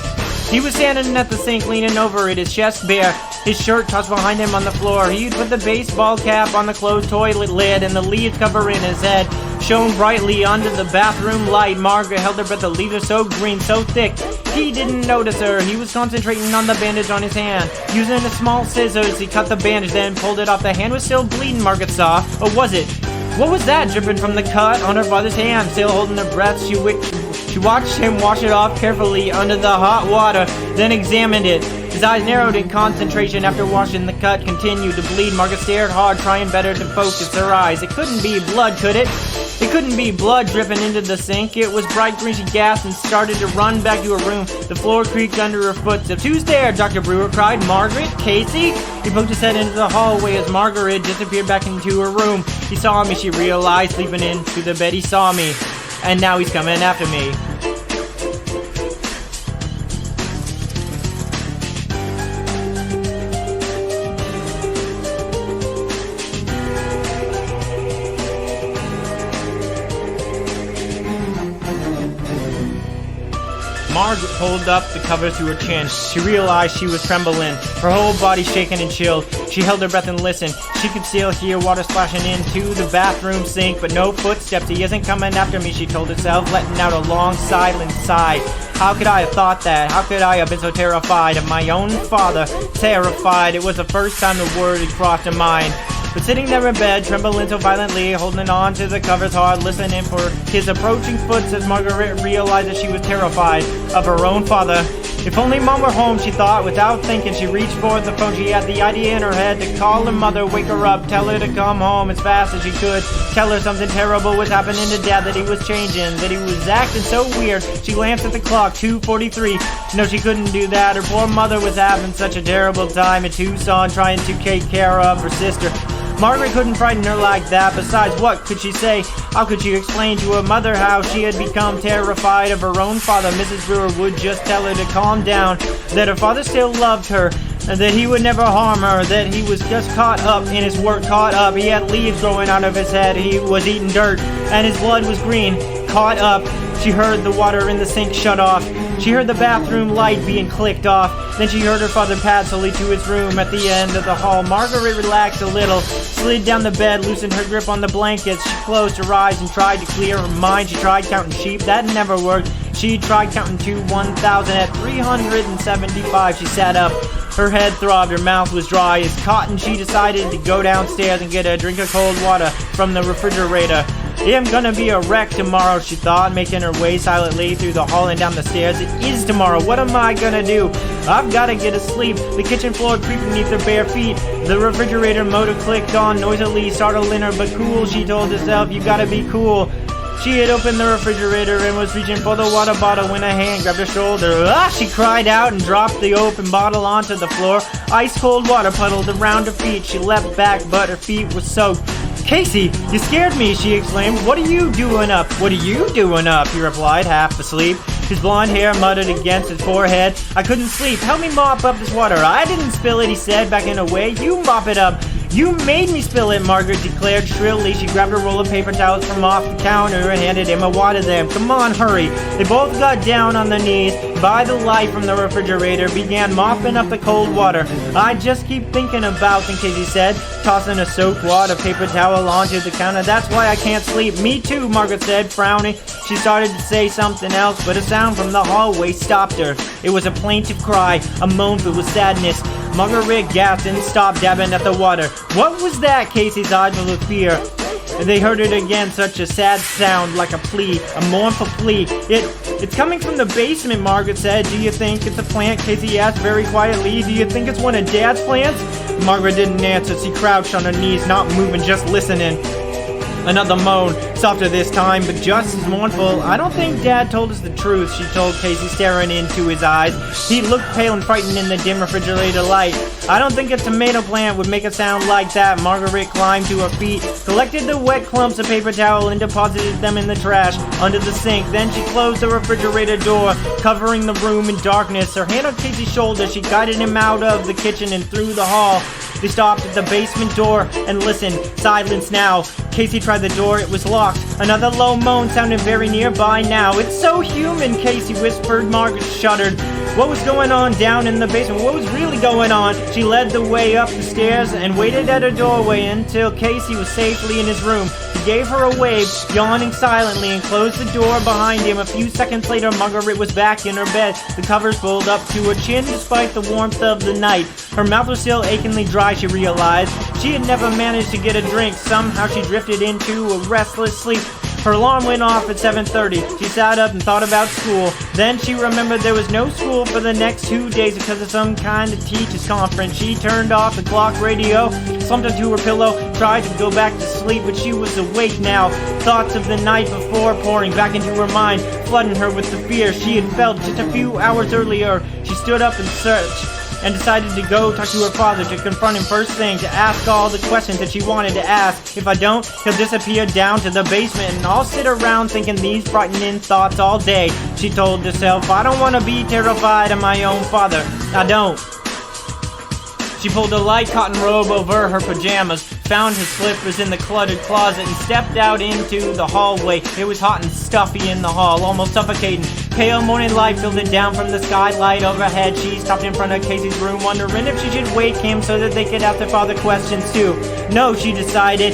Speaker 1: He was standing at the sink, leaning over it, his chest bare, his shirt tossed behind him on the floor. He'd put the baseball cap on the closed toilet lid, and the leaves covering his head shone brightly under the bathroom light. Margaret held her breath. The leaves are so green, so thick. He didn't notice her. He was concentrating on the bandage on his hand. Using a small scissors, he cut the bandage, then pulled it off. The hand was still bleeding, Margaret saw. Or was it? What was that dripping from the cut on her father's hand? Still holding her breath, she watched him wash it off carefully under the hot water, then examined it. His eyes narrowed in concentration after washing. The cut continued to bleed. Margaret stared hard, trying better to focus her eyes. It couldn't be blood, could it? It couldn't be blood dripping into the sink. It was bright green. She gasped and started to run back to her room. The floor creaked under her footsteps. Who's there? Dr. Brewer cried. Margaret? Casey? He poked his head into the hallway as Margaret disappeared back into her room. He saw me, she realized, sleeping into the bed. He saw me, and now he's coming after me. Margaret pulled up the covers to her chin. She realized she was trembling, her whole body shaking and chilled. She held her breath and listened. She could still hear water splashing into the bathroom sink, but no footsteps. He isn't coming after me, she told herself, letting out a long, silent sigh. How could I have thought that? How could I have been so terrified of my own father? Terrified. It was the first time the word had crossed her mind. But sitting there in bed, trembling so violently, holding on to the covers hard, listening for his approaching footsteps, Margaret realized that she was terrified of her own father. If only Mom were home, she thought. Without thinking, she reached for the phone. She had the idea in her head to call her mother, wake her up, tell her to come home as fast as she could, tell her something terrible was happening to Dad, that he was changing, that he was acting so weird. She glanced at the clock, 2:43. No, she couldn't do that. Her poor mother was having such a terrible time in Tucson trying to take care of her sister. Margaret couldn't frighten her like that. Besides, what could she say? How could she explain to her mother how she had become terrified of her own father? Mrs. Brewer would just tell her to calm down, that her father still loved her, and that he would never harm her, that he was just caught up in his work, caught up. He had leaves growing out of his head. He was eating dirt, and his blood was green. Caught up. She heard the water in the sink shut off. She heard the bathroom light being clicked off. Then she heard her father pass slowly to his room at the end of the hall. Margaret relaxed a little, slid down the bed, loosened her grip on the blankets. She closed her eyes and tried to clear her mind. She tried counting sheep. That never worked. She tried counting to 1,000. At 375, she sat up. Her head throbbed, her mouth was dry as cotton. She decided to go downstairs and get a drink of cold water from the refrigerator. I'm gonna be a wreck tomorrow, she thought, making her way silently through the hall and down the stairs. It is tomorrow. What am I gonna do? I've gotta get asleep. The kitchen floor creaked beneath her bare feet. The refrigerator motor clicked on noisily, startling her, but cool, she told herself. You gotta be cool. She had opened the refrigerator and was reaching for the water bottle when a hand grabbed her shoulder. Ah! She cried out and dropped the open bottle onto the floor. Ice-cold water puddled around her feet. She leapt back, but her feet were soaked. Casey, you scared me, she exclaimed. What are you doing up? What are you doing up? He replied, half asleep. His blonde hair muttered against his forehead. I couldn't sleep. Help me mop up this water. I didn't spill it, he said, backing away. You mop it up. You made me spill it, Margaret declared shrilly. She grabbed a roll of paper towels from off the counter and handed him a wad of them. Come on, hurry. They both got down on their knees by the light from the refrigerator, began mopping up the cold water. I just keep thinking about them, Casey said, tossing a soaked wad of paper towel onto the counter. That's why I can't sleep. Me too, Margaret said, frowning. She started to say something else, but a sound from the hallway stopped her. It was a plaintive cry, a moan filled with sadness. Margaret gasped and stopped dabbing at the water. What was that? Casey's eyes filled with fear. They heard it again, such a sad sound, like a plea, a mournful plea. It's coming from the basement, Margaret said. Do you think it's a plant? Casey asked very quietly. Do you think it's one of Dad's plants? Margaret didn't answer. She crouched on her knees, not moving, just listening. Another moan, softer this time, but just as mournful. I don't think Dad told us the truth, she told Casey, staring into his eyes. He looked pale and frightened in the dim refrigerator light. I don't think a tomato plant would make a sound like that. Margaret climbed to her feet, collected the wet clumps of paper towel and deposited them in the trash under the sink. Then she closed the refrigerator door, covering the room in darkness. Her hand on Casey's shoulder, she guided him out of the kitchen and through the hall. They stopped at the basement door and listened. Silence now. Casey tried the door. It was locked. Another low moan sounded very nearby now. It's so human, Casey whispered. Margaret shuddered. What was going on down in the basement? What was really going on? She led the way up the stairs and waited at her doorway until Casey was safely in his room. He gave her a wave, yawning silently, and closed the door behind him. A few seconds later, Margaret was back in her bed, the covers pulled up to her chin despite the warmth of the night. Her mouth was still achingly dry, she realized. She had never managed to get a drink. Somehow she drifted into a restless sleep. Her alarm went off at 7:30. She sat up and thought about school. Then she remembered there was no school for the next 2 days because of some kind of teachers' conference. She turned off the clock radio, slumped into her pillow, tried to go back to sleep, but she was awake now. Thoughts of the night before pouring back into her mind, flooding her with the fear she had felt just a few hours earlier. She stood up and searched, and decided to go talk to her father, to confront him first thing, to ask all the questions that she wanted to ask. If I don't, he'll disappear down to the basement, and I'll sit around thinking these frightening thoughts all day. She told herself, I don't want to be terrified of my own father. I don't. She pulled a light cotton robe over her pajamas, found his slippers in the cluttered closet, and stepped out into the hallway. It was hot and stuffy in the hall, almost suffocating. Pale morning light filtered down from the skylight overhead. She stopped in front of Casey's room, wondering if she should wake him so that they could ask their father questions too. No, she decided.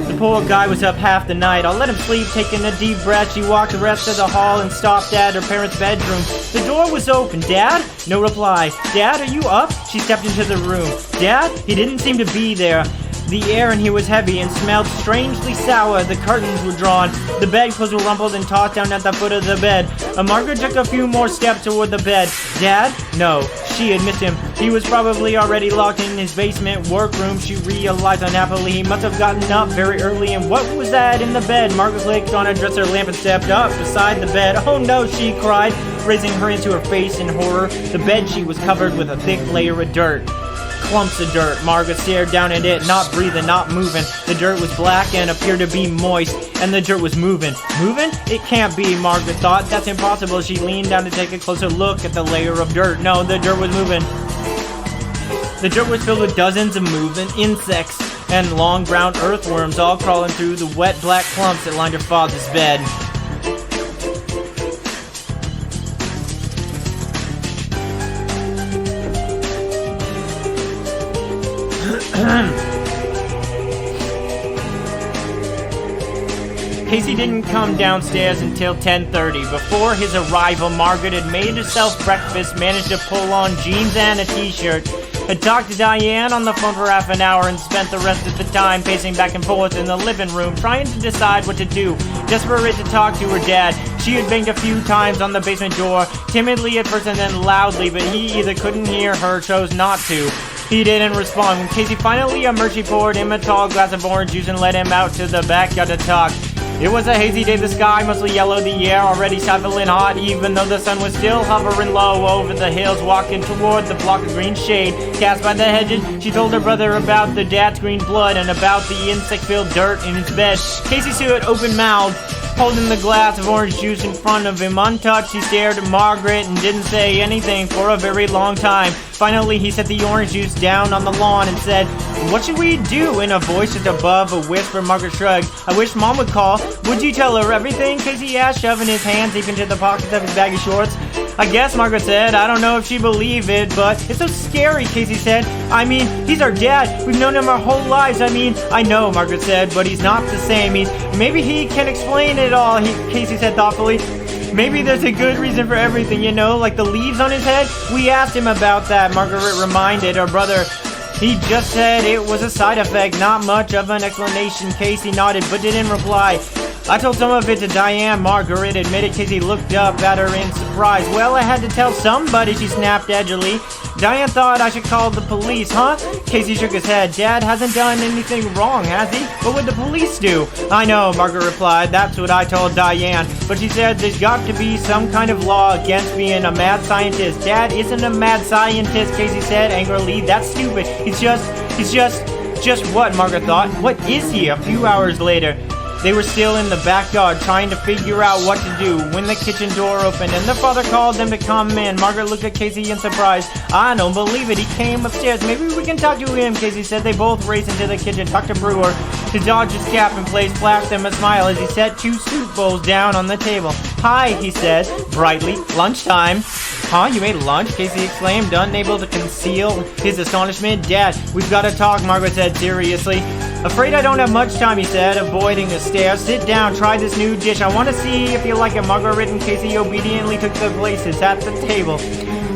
Speaker 1: The poor guy was up half the night. I'll let him sleep. Taking a deep breath, she walked the rest of the hall and stopped at her parents' bedroom. The door was open. Dad? No reply. Dad, are you up? She stepped into the room. Dad? He didn't seem to be there. The air in here was heavy and smelled strangely sour. The curtains were drawn. The bedclothes were rumpled and tossed down at the foot of the bed. Margaret took a few more steps toward the bed. Dad? No. She had missed him. He was probably already locked in his basement workroom. She realized unhappily he must have gotten up very early. And what was that in the bed? Margaret clicked on a dresser lamp and stepped up beside the bed. Oh no, she cried, raising her into her face in horror. The bed sheet was covered with a thick layer of dirt. Clumps of dirt. Margaret stared down at it, not breathing, not moving. The dirt was black and appeared to be moist, and the dirt was moving. Moving? It can't be, Margaret thought. That's impossible. She leaned down to take a closer look at the layer of dirt. No, the dirt was moving. The dirt was filled with dozens of moving insects and long brown earthworms, all crawling through the wet black clumps that lined her father's bed. Casey didn't come downstairs until 10:30. Before his arrival, Margaret had made herself breakfast, managed to pull on jeans and a t-shirt, had talked to Diane on the phone for half an hour, and spent the rest of the time pacing back and forth in the living room, trying to decide what to do. Desperate to talk to her dad, she had banged a few times on the basement door, timidly at first and then loudly, but he either couldn't hear her or chose not to. He didn't respond. When Casey finally emerged, she poured him a tall glass of orange juice and led him out to the backyard to talk. It was a hazy day, the sky mostly yellow, the air already stifling hot, even though the sun was still hovering low over the hills, walking toward the block of green shade cast by the hedges. She told her brother about the dad's green blood and about the insect-filled dirt in his bed. Casey stood open-mouthed, holding the glass of orange juice in front of him. Untouched, he stared at Margaret and didn't say anything for a very long time. Finally, he set the orange juice down on the lawn and said, "What should we do?" in a voice just above a whisper. Margaret shrugged. "I wish Mom would call." "Would you tell her everything?" Casey asked, shoving his hands deep into the pockets of his baggy shorts. "I guess," Margaret said. "I don't know if she'd believe it, but it's so scary," Casey said. "I mean, he's our dad. We've known him our whole lives. I know," Margaret said, "but he's not the same. Maybe he can explain it all," Casey said thoughtfully. "Maybe there's a good reason for everything, like the leaves on his head." "We asked him about that," Margaret reminded her brother. "He just said it was a side effect, not much of an explanation." Casey nodded, but didn't reply. "I told some of it to Diane," Margaret admitted. Casey looked up at her in surprise. "Well, I had to tell somebody," she snapped edgily. "Diane thought I should call the police, huh?" Casey shook his head. "Dad hasn't done anything wrong, has he? What would the police do?" "I know," Margaret replied. "That's what I told Diane. But she said there's got to be some kind of law against being a mad scientist." "Dad isn't a mad scientist," Casey said angrily. "That's stupid. He's just what?" Margaret thought. "What is he?" A few hours later, they were still in the backyard trying to figure out what to do when the kitchen door opened and their father called them to come in. Margaret looked at Casey in surprise. "I don't believe it. He came upstairs. Maybe we can talk to him," Casey said. They both raced into the kitchen. Dr. Brewer, his Dodger's cap in place, flashed them a smile as he set 2 soup bowls down on the table. "Hi," he said brightly. "Lunchtime." "Huh? You made lunch?" Casey exclaimed, unable to conceal his astonishment. "Dad, we've got to talk," Margaret said seriously. "Afraid I don't have much time," he said, avoiding the stare. "Sit down, try this new dish. I want to see if you like it." Margaret and Casey obediently took their places at the table.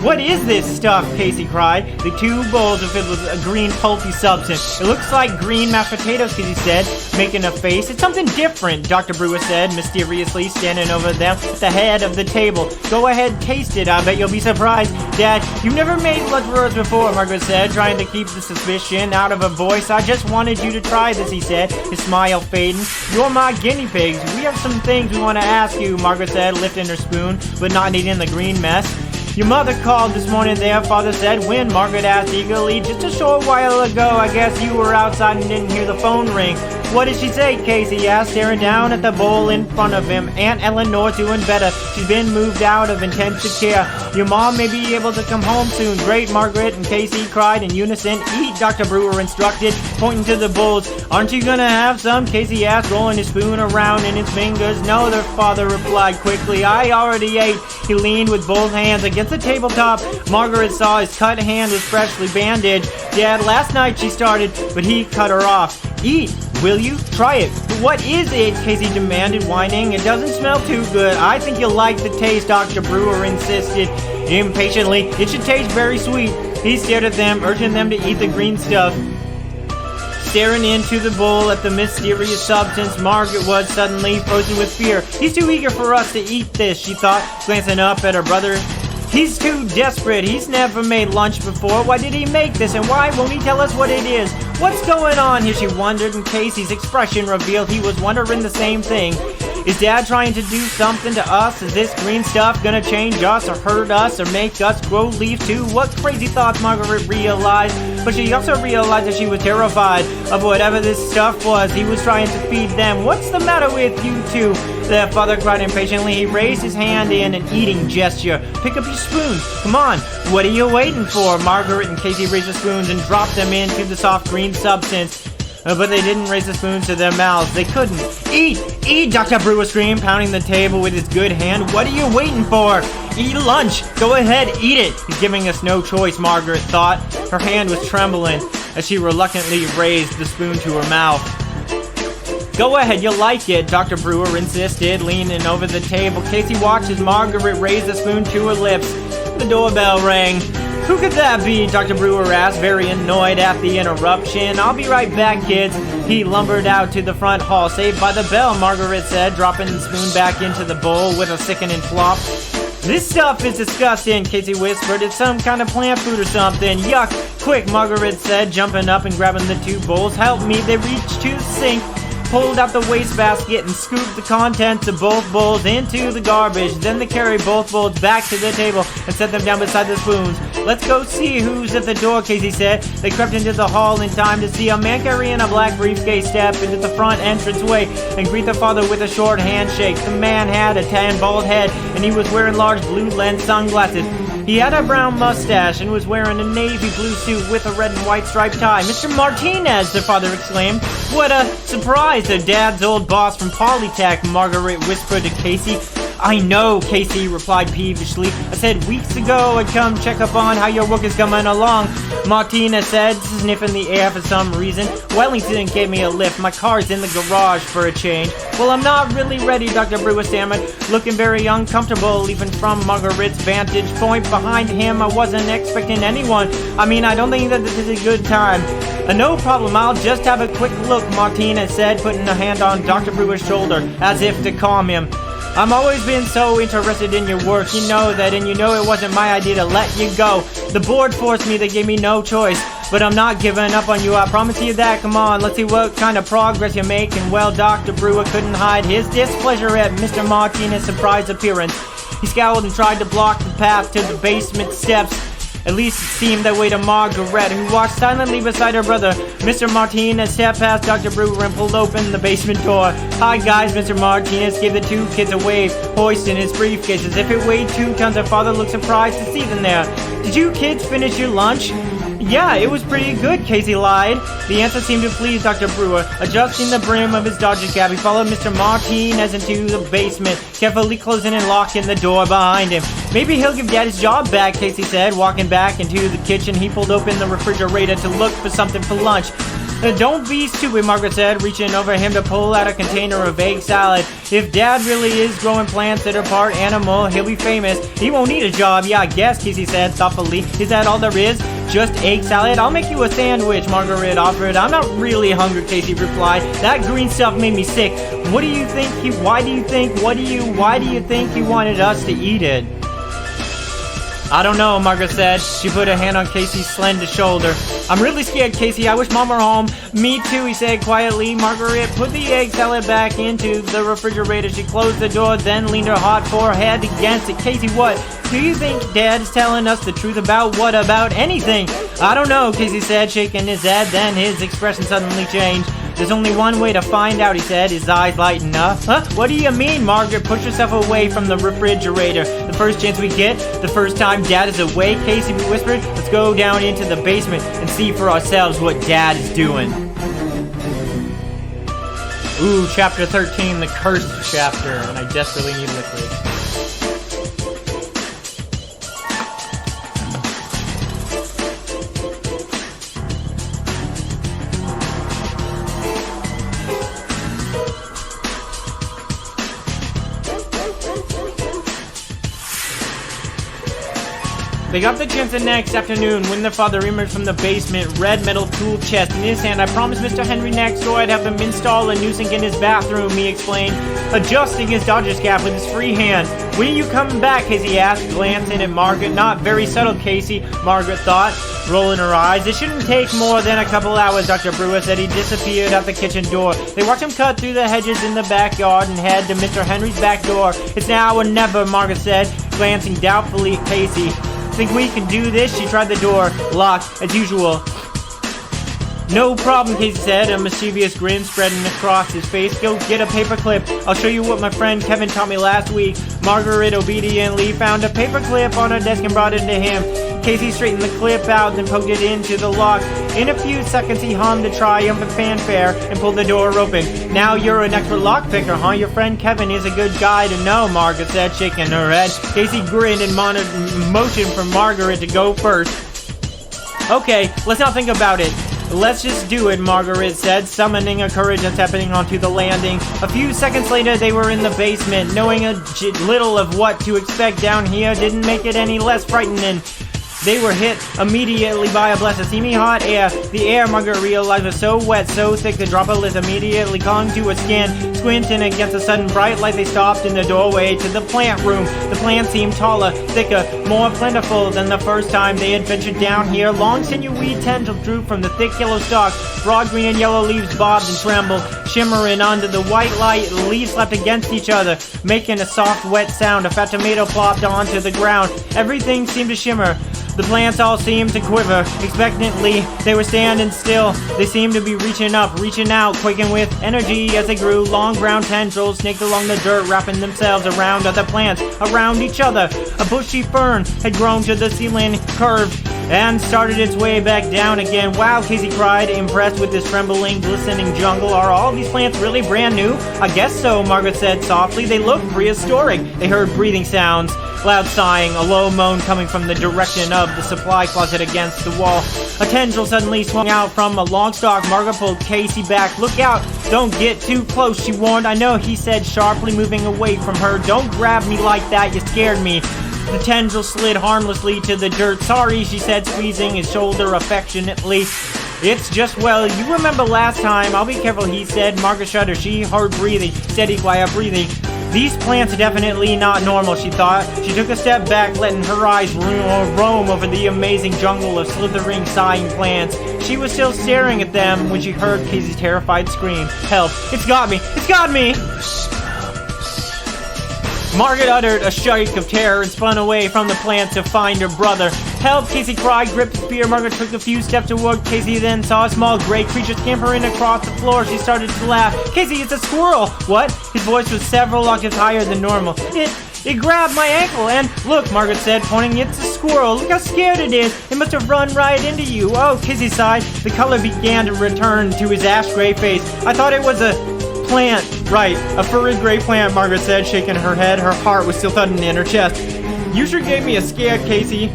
Speaker 1: "What is this stuff?" Casey cried. The 2 bowls were filled with a green pulpy substance. "It looks like green mashed potatoes," Casey said, making a face. "It's something different," Dr. Brewer said, mysteriously standing over them at the head of the table. "Go ahead, taste it. I bet you'll be surprised." "Dad, you've never made lunch for us before," Margaret said, trying to keep the suspicion out of her voice. "I just wanted you to try this," he said, his smile fading. "You're my guinea pigs. We have some things we want to ask you," Margaret said, lifting her spoon, but not eating the green mess. "Your mother called this morning there," Father said. "When?" Margaret asked eagerly. "Just a short while ago. I guess you were outside and didn't hear the phone ring." "What did she say?" Casey asked, staring down at the bowl in front of him. "Aunt Eleanor's doing better. She's been moved out of intensive care. Your mom may be able to come home soon." "Great," Margaret and Casey cried in unison. "Eat," Dr. Brewer instructed, pointing to the bowls. "Aren't you gonna have some?" Casey asked, rolling his spoon around in his fingers. "No," their father replied quickly. "I already ate." He leaned with both hands against the tabletop. Margaret saw his cut hand was freshly bandaged. "Dad, last night," she started, but he cut her off. "Eat, will you? Try it." "But what is it?" Casey demanded, whining. "It doesn't smell too good." "I think you'll like the taste," Dr. Brewer insisted impatiently. "It should taste very sweet." He stared at them, urging them to eat the green stuff. Staring into the bowl at the mysterious substance, Margaret was suddenly frozen with fear. He's too eager for us to eat this, she thought, glancing up at her brother. He's too desperate. He's never made lunch before. Why did he make this, and why won't he tell us what it is? What's going on here, she wondered, and Casey's expression revealed he was wondering the same thing. Is Dad trying to do something to us? Is this green stuff gonna change us or hurt us or make us grow leaves too? What crazy thoughts Margaret realized, but she also realized that she was terrified of whatever this stuff was he was trying to feed them. What's the matter with you two? Their father cried impatiently. He raised his hand in an eating gesture. Pick up your spoons. Come on. What are you waiting for? Margaret and Casey raised the spoons and dropped them into the soft green substance. But they didn't raise the spoons to their mouths. They couldn't. Eat! Eat! Dr. Brewer screamed, pounding the table with his good hand. What are you waiting for? Eat lunch! Go ahead, eat it! He's giving us no choice, Margaret thought. Her hand was trembling as she reluctantly raised the spoon to her mouth. Go ahead, you'll like it, Dr. Brewer insisted, leaning over the table. Casey watched as Margaret raised the spoon to her lips. The doorbell rang. Who could that be? Dr. Brewer asked, very annoyed at the interruption. I'll be right back, kids. He lumbered out to the front hall. Saved by the bell, Margaret said, dropping the spoon back into the bowl with a sickening plop. This stuff is disgusting, Casey whispered. It's some kind of plant food or something. Yuck! Quick, Margaret said, jumping up and grabbing the two bowls. Help me. They reached to the sink, pulled out the wastebasket, and scooped the contents of both bowls into the garbage. Then they carried both bowls back to the table and set them down beside the spoons. Let's go see who's at the door, Casey said. They crept into the hall in time to see a man carrying a black briefcase step into the front entranceway and greet their father with a short handshake. The man had a tan bald head, and he was wearing large blue lens sunglasses. He had a brown mustache and was wearing a navy blue suit with a red and white striped tie. Mr. Martinez, their father exclaimed. What a surprise, their dad's old boss from Polytech, Margaret whispered to Casey. I know, Casey replied peevishly. I said weeks ago I'd come check up on how your work is coming along. Martina said, sniffing the air for some reason. Wellington gave me a lift. My car's in the garage for a change. Well, I'm not really ready, Dr. Brewer stammered, looking very uncomfortable even from Margaret's vantage point. Behind him, I wasn't expecting anyone. I mean, I don't think that this is a good time. No problem, I'll just have a quick look, Martina said, putting a hand on Dr. Brewer's shoulder as if to calm him. I've always been so interested in your work, you know that, and you know it wasn't my idea to let you go. The board forced me, they gave me no choice, but I'm not giving up on you, I promise you that. Come on, let's see what kind of progress you're making. Well, Dr. Brewer couldn't hide his displeasure at Mr. Martinez's surprise appearance. He scowled and tried to block the path to the basement steps. At least it seemed that way to Margaret, who walked silently beside her brother. Mr. Martinez stepped past Dr. Brewer and pulled open the basement door. Hi guys, Mr. Martinez gave the two kids a wave, hoisting his briefcase as if it weighed 2 tons. Her father looked surprised to see them there. Did you kids finish your lunch? Yeah, it was pretty good, Casey lied. The answer seemed to please Dr. Brewer. Adjusting the brim of his Dodger cap, he followed Mr. Martinez into the basement, carefully closing and locking the door behind him. Maybe he'll give Dad his job back, Casey said. Walking back into the kitchen, he pulled open the refrigerator to look for something for lunch. Don't be stupid, Margaret said, reaching over him to pull out a container of egg salad. If Dad really is growing plants that are part animal, he'll be famous. He won't need a job, yeah, I guess, Casey said thoughtfully. Is that all there is? Just egg salad? I'll make you a sandwich, Margaret offered. I'm not really hungry, Casey replied. That green stuff made me sick. Why do you think he wanted us to eat it? I don't know, Margaret said. She put a hand on Casey's slender shoulder. I'm really scared, Casey. I wish Mom were home. Me too, he said quietly. Margaret put the egg salad back into the refrigerator. She closed the door, then leaned her hot forehead against it. Casey, what? Do you think Dad's telling us the truth about what? About anything? I don't know, Casey said, shaking his head. Then his expression suddenly changed. There's only one way to find out, he said, his eyes lighting up. Huh? What do you mean, Margaret? Push yourself away from the refrigerator. The first chance we get, the first time Dad is away, Casey whispered. Let's go down into the basement and see for ourselves what Dad is doing. Ooh, chapter 13, the cursed chapter, and I desperately need liquid. They got the chance the next afternoon when their father emerged from the basement, red metal tool chest in his hand. I promised Mr. Henry next door I'd have him install a new sink in his bathroom, he explained, adjusting his dodger's cap with his free hand. When are you coming back, Casey asked, glancing at Margaret. Not very subtle, Casey, Margaret thought, rolling her eyes. It shouldn't take more than a couple hours, Dr. Brewer said. He disappeared out the kitchen door. They watched him cut through the hedges in the backyard and head to Mr. Henry's back door. It's now or never, Margaret said, glancing doubtfully at Casey. Think we can do this? She tried the door, locked, as usual. No problem, Casey said, a mischievous grin spreading across his face. Go get a paperclip. I'll show you what my friend Kevin taught me last week. Margaret obediently found a paperclip on her desk and brought it to him. Casey straightened the clip out, then poked it into the lock. In a few seconds, he hummed a triumphant fanfare and pulled the door open. Now you're an expert lockpicker, huh? Your friend Kevin is a good guy to know, Margaret said, shaking her head. Casey grinned and motioned for Margaret to go first. Okay, let's not think about it. Let's just do it, Margaret said, summoning her courage and stepping onto the landing. A few seconds later, they were in the basement. Knowing a little of what to expect down here didn't make it any less frightening. They were hit immediately by a blast of steamy hot air. The air, Margaret realized, was so wet, so thick, the droplets immediately clung to her skin. Squinting against the sudden bright light, they stopped in the doorway to the plant room. The plant seemed taller, thicker, more plentiful than the first time they had ventured down here. Long, sinewy tendrils drooped from the thick yellow stalks. Broad green and yellow leaves bobbed and trembled, shimmering under the white light. The leaves slapped against each other, making a soft, wet sound. A fat tomato plopped onto the ground. Everything seemed to shimmer. The plants all seemed to quiver. Expectantly, they were standing still. They seemed to be reaching up, reaching out, quaking with energy as they grew. Long brown tendrils snaked along the dirt, wrapping themselves around other plants, around each other. A bushy fern had grown to the ceiling, curved, and started its way back down again. Wow, Casey cried, impressed with this trembling, glistening jungle. Are all these plants really brand new? I guess so, Margaret said softly. They look prehistoric. They heard breathing sounds, loud sighing, a low moan coming from the direction of the supply closet against the wall. A tendril suddenly swung out from a long stalk. Margaret pulled Casey back. Look out! Don't get too close, she warned. I know, he said, sharply moving away from her. Don't grab me like that, you scared me. The tendril slid harmlessly to the dirt. Sorry, she said, squeezing his shoulder affectionately. It's just, well, you remember last time. I'll be careful, he said. Margaret shuddered. She heard breathing, steady, quiet breathing. These plants are definitely not normal, she thought. She took a step back, letting her eyes roam over the amazing jungle of slithering, sighing plants. She was still staring at them when she heard Casey's terrified scream. Help! It's got me! It's got me! Margaret uttered a shriek of terror and spun away from the plant to find her brother. Help! Casey cried, gripped his spear. Margaret took a few steps toward Casey, then saw a small gray creature scampering across the floor. She started to laugh. Casey, it's a squirrel! What? His voice was several octaves higher than normal. It grabbed my ankle, and look, Margaret said, pointing, it's a squirrel. Look how scared it is. It must have run right into you. Oh, Casey sighed. The color began to return to his ash-gray face. I thought it was a plant. Right, a furry gray plant, Margaret said, shaking her head. Her heart was still thudding in her chest. You sure gave me a scare, Casey.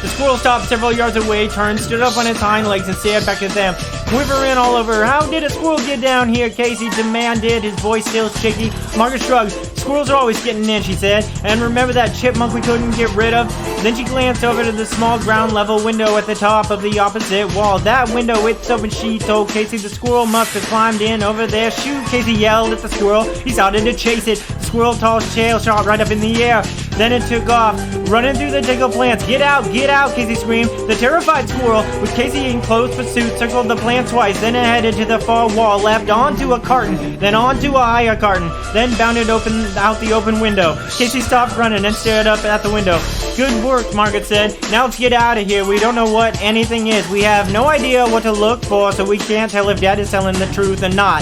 Speaker 1: The squirrel stopped several yards away, turned, stood up on its hind legs, and stared back at them, quivering all over. How did a squirrel get down here? Casey demanded, his voice still shaky. Margaret shrugged. Squirrels are always getting in, she said. And remember that chipmunk we couldn't get rid of? Then she glanced over to the small ground-level window at the top of the opposite wall. That window, it's open, she told Casey. The squirrel must have climbed in over there. Shoot, Casey yelled at the squirrel. He started to chase it. The squirrel tossed tail shot right up in the air. Then it took off, running through the tangled plants. Get out, Casey screamed. The terrified squirrel, with Casey in close pursuit, circled the plant twice, then it headed to the far wall, leapt onto a carton, then onto a higher carton, then bounded out the open window. Casey stopped running and stared up at the window. Good work, Margaret said. Now let's get out of here. We don't know what anything is. We have no idea what to look for, so we can't tell if Dad is telling the truth or not.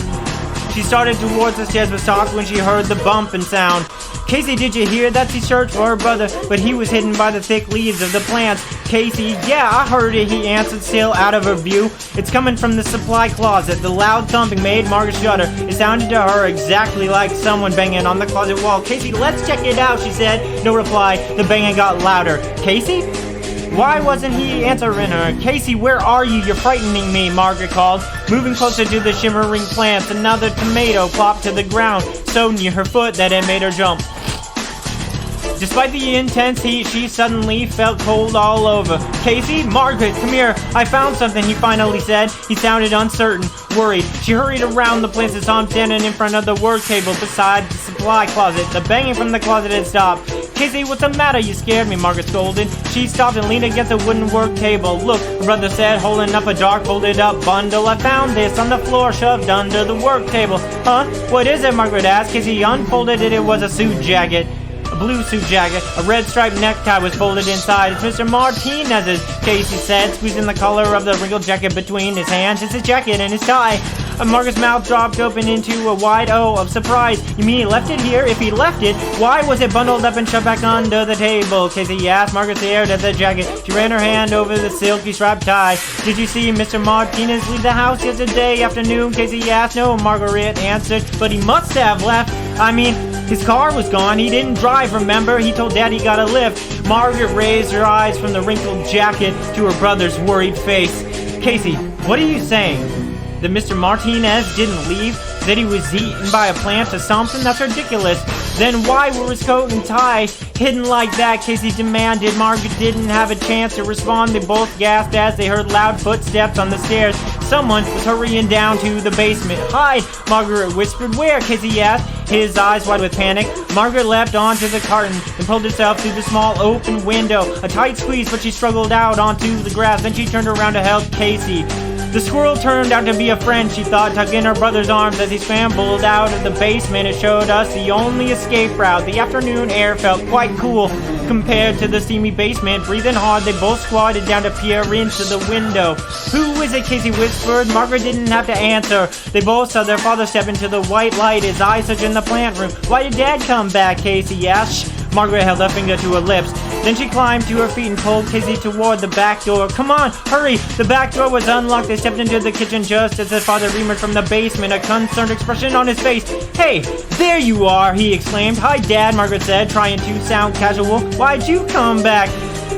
Speaker 1: She started towards the stairs but stopped when she heard the bump and sound. Casey, did you hear that? She searched for her brother, but he was hidden by the thick leaves of the plants. Casey, yeah, I heard it, he answered, still out of her view. It's coming from the supply closet. The loud thumping made Margaret shudder. It sounded to her exactly like someone banging on the closet wall. Casey, let's check it out, she said. No reply. The banging got louder. Casey? Why wasn't he answering her? Casey, where are you? You're frightening me, Margaret called. Moving closer to the shimmering plants, another tomato plopped to the ground, so near her foot that it made her jump. Despite the intense heat, she suddenly felt cold all over. Casey? Margaret, come here. I found something, he finally said. He sounded uncertain, worried. She hurried around the place and saw him standing in front of the work table beside the supply closet. The banging from the closet had stopped. Casey, what's the matter? You scared me, Margaret scolded. She stopped and leaned against a wooden work table. Look, her brother said, holding up a dark folded up bundle. I found this on the floor, shoved under the work table. Huh? What is it? Margaret asked. Casey unfolded it. It was a suit jacket. A blue suit jacket. A red striped necktie was folded inside. It's Mr. Martinez's, Casey said, squeezing the collar of the wrinkled jacket between his hands. It's his jacket and his tie. Margaret's mouth dropped open into a wide O of surprise. You mean he left it here? If he left it, why was it bundled up and shoved back under the table? Casey asked. Margaret stared at the jacket. She ran her hand over the silky striped tie. Did you see Mr. Martinez leave the house yesterday afternoon? Casey asked. No, Margaret answered. But he must have left. I mean, his car was gone. He didn't drive, remember? He told Dad he got a lift. Margaret raised her eyes from the wrinkled jacket to her brother's worried face. Casey, what are you saying? That Mr. Martinez didn't leave? That he was eaten by a plant or something? That's ridiculous. Then why were his coat and tie hidden like that? Casey demanded. Margaret didn't have a chance to respond. They both gasped as they heard loud footsteps on the stairs. Someone was hurrying down to the basement. Hide, Margaret whispered. Where? Casey asked, his eyes wide with panic. Margaret leapt onto the curtain and pulled herself through the small open window. A tight squeeze, but she struggled out onto the grass. Then she turned around to help Casey. The squirrel turned out to be a friend, she thought, tucked in her brother's arms as he scrambled out of the basement. It showed us the only escape route. The afternoon air felt quite cool compared to the steamy basement. Breathing hard, they both squatted down to peer into the window. Who is it? Casey whispered. Margaret didn't have to answer. They both saw their father step into the white light, his eyes searching the plant room. Why did Dad come back? Casey asked. Margaret held a finger to her lips. Then she climbed to her feet and pulled Casey toward the back door. Come on, hurry! The back door was unlocked. They stepped into the kitchen just as their father emerged from the basement, a concerned expression on his face. Hey, there you are, he exclaimed. Hi, Dad, Margaret said, trying to sound casual. Why'd you come back?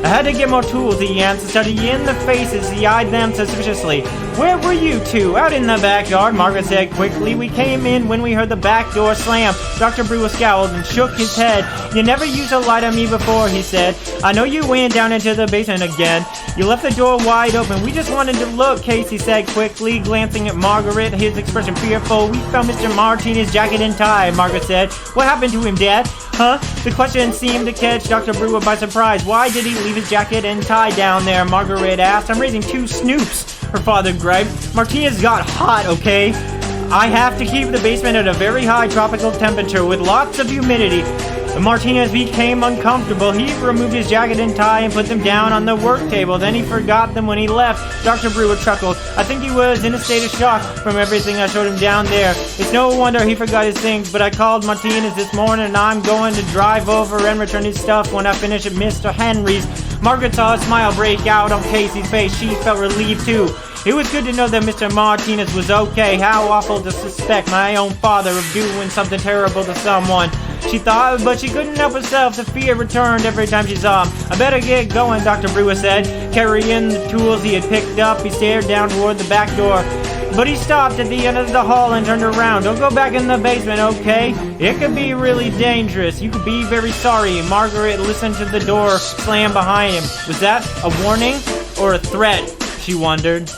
Speaker 1: I had to get more tools, he answered, studying the faces. He eyed them suspiciously. Where were you two? Out in the backyard, Margaret said quickly. We came in when we heard the back door slam. Dr. Brewer scowled and shook his head. You never used to lie to me before, he said. I know you went down into the basement again. You left the door wide open. We just wanted to look, Casey said quickly, glancing at Margaret, his expression fearful. We found Mr. Martinez's jacket and tie, Margaret said. What happened to him, Dad? Huh? The question seemed to catch Dr. Brewer by surprise. Why did he leave his jacket and tie down there? Margaret asked. I'm raising two Snoops, her father griped. Martinez got hot, okay? I have to keep the basement at a very high tropical temperature with lots of humidity. Martinez became uncomfortable. He removed his jacket and tie and put them down on the work table. Then he forgot them when he left. Dr. Brewer chuckled. I think he was in a state of shock from everything I showed him down there. It's no wonder he forgot his things, but I called Martinez this morning and I'm going to drive over and return his stuff when I finish at Mr. Henry's. Margaret saw a smile break out on Casey's face. She felt relieved too. It was good to know that Mr. Martinez was okay. How awful to suspect my own father of doing something terrible to someone, she thought, but she couldn't help herself. The fear returned every time she saw him. I better get going, Dr. Brewer said. Carrying the tools he had picked up, he stared down toward the back door. But he stopped at the end of the hall and turned around. Don't go back in the basement, okay? It could be really dangerous. You could be very sorry. Margaret listened to the door slam behind him. Was that a warning or a threat? She wondered.